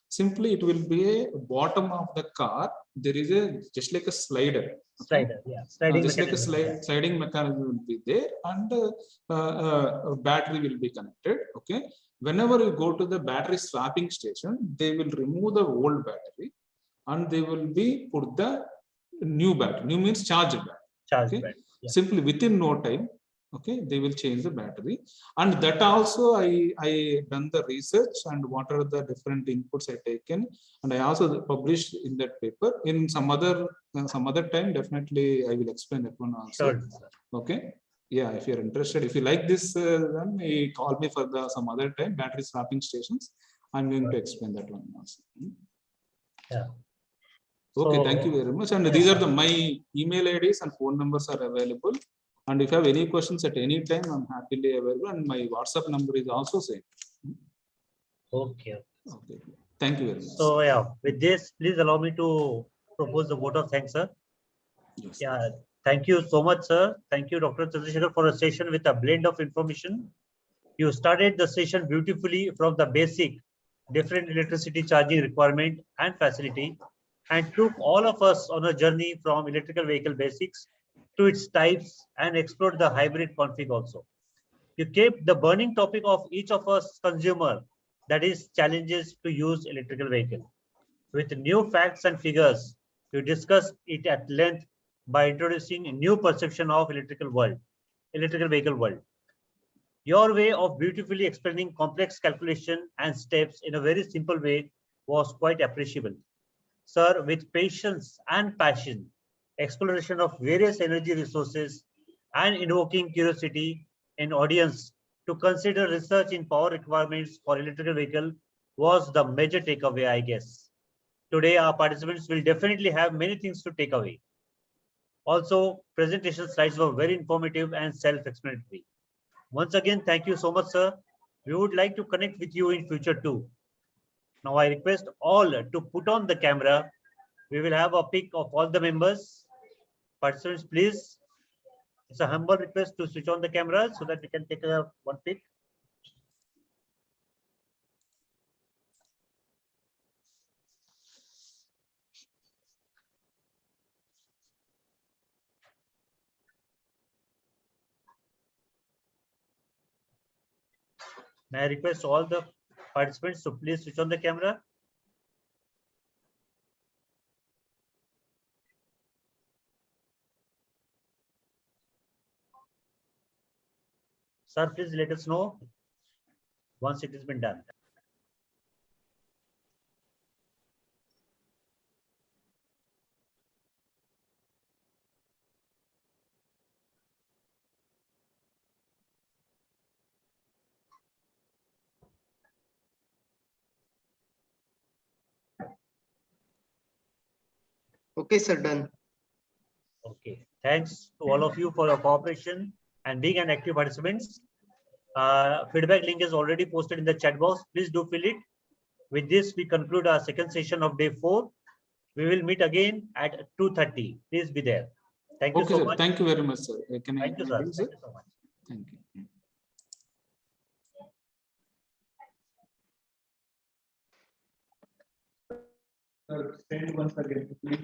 Simply, it will be a bottom of the car. There is just like a slider. Okay? Sliding just mechanism. like a sliding mechanism will be there, and a battery will be connected. Okay. Whenever you go to the battery swapping station, they will remove the old battery, and they will be put the new battery. New means charged battery. Okay. Simply within no time. Okay, they will change the battery, and that also I done the research and what are the different inputs I taken, and I also published in that paper. In some other time, definitely I will explain that one also. Sure. Okay, yeah, if you're interested, if you like this, then you call me for some other time. Battery swapping stations, I'm going to explain that one also. Yeah. Okay, So, thank you very much. And these are my email IDs and phone numbers are available. And if you have any questions at any time, I'm happily available. And my WhatsApp number is also same. Okay. Okay. Thank you very much. So yeah, with this, please allow me to propose the vote of thanks, sir. Yes. Yeah, thank you so much, sir. Thank you, Dr. Chandrashekhar, for a session with a blend of information. You started the session beautifully from the basic, different electricity charging requirement and facility, and took all of us on a journey from electrical vehicle basics to its types and explored the hybrid config also. You kept the burning topic of each of us consumer, that is challenges to use electrical vehicle. With new facts and figures, you discussed it at length by introducing a new perception of electrical vehicle world. Your way of beautifully explaining complex calculation and steps in a very simple way was quite appreciable. Sir, with patience and passion, exploration of various energy resources and invoking curiosity in audience to consider research in power requirements for electrical vehicle was the major takeaway, I guess. Today, our participants will definitely have many things to take away. Also, presentation slides were very informative and self-explanatory. Once again, thank you so much, sir. We would like to connect with you in future too. Now, I request all to put on the camera. We will have a pic of all the members. Participants, please. It's a humble request to switch on the camera so that we can take one pic. May I request all the participants to please switch on the camera. Sir, please let us know once it has been done. Okay, sir, done. Okay. Thanks to all of you for your cooperation and being an active participants. Feedback link is already posted in the chat box. Please do fill it. With this, we conclude our second session of day 4. We will meet again at 2:30. Please be there. Thank you Okay, so sir. much. Thank you very much, sir. Thank you, sir. Thank you so much. Thank you. Sir, send once again. Please.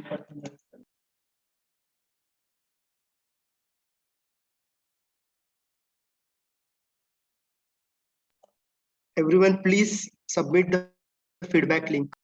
Everyone, please submit the feedback link.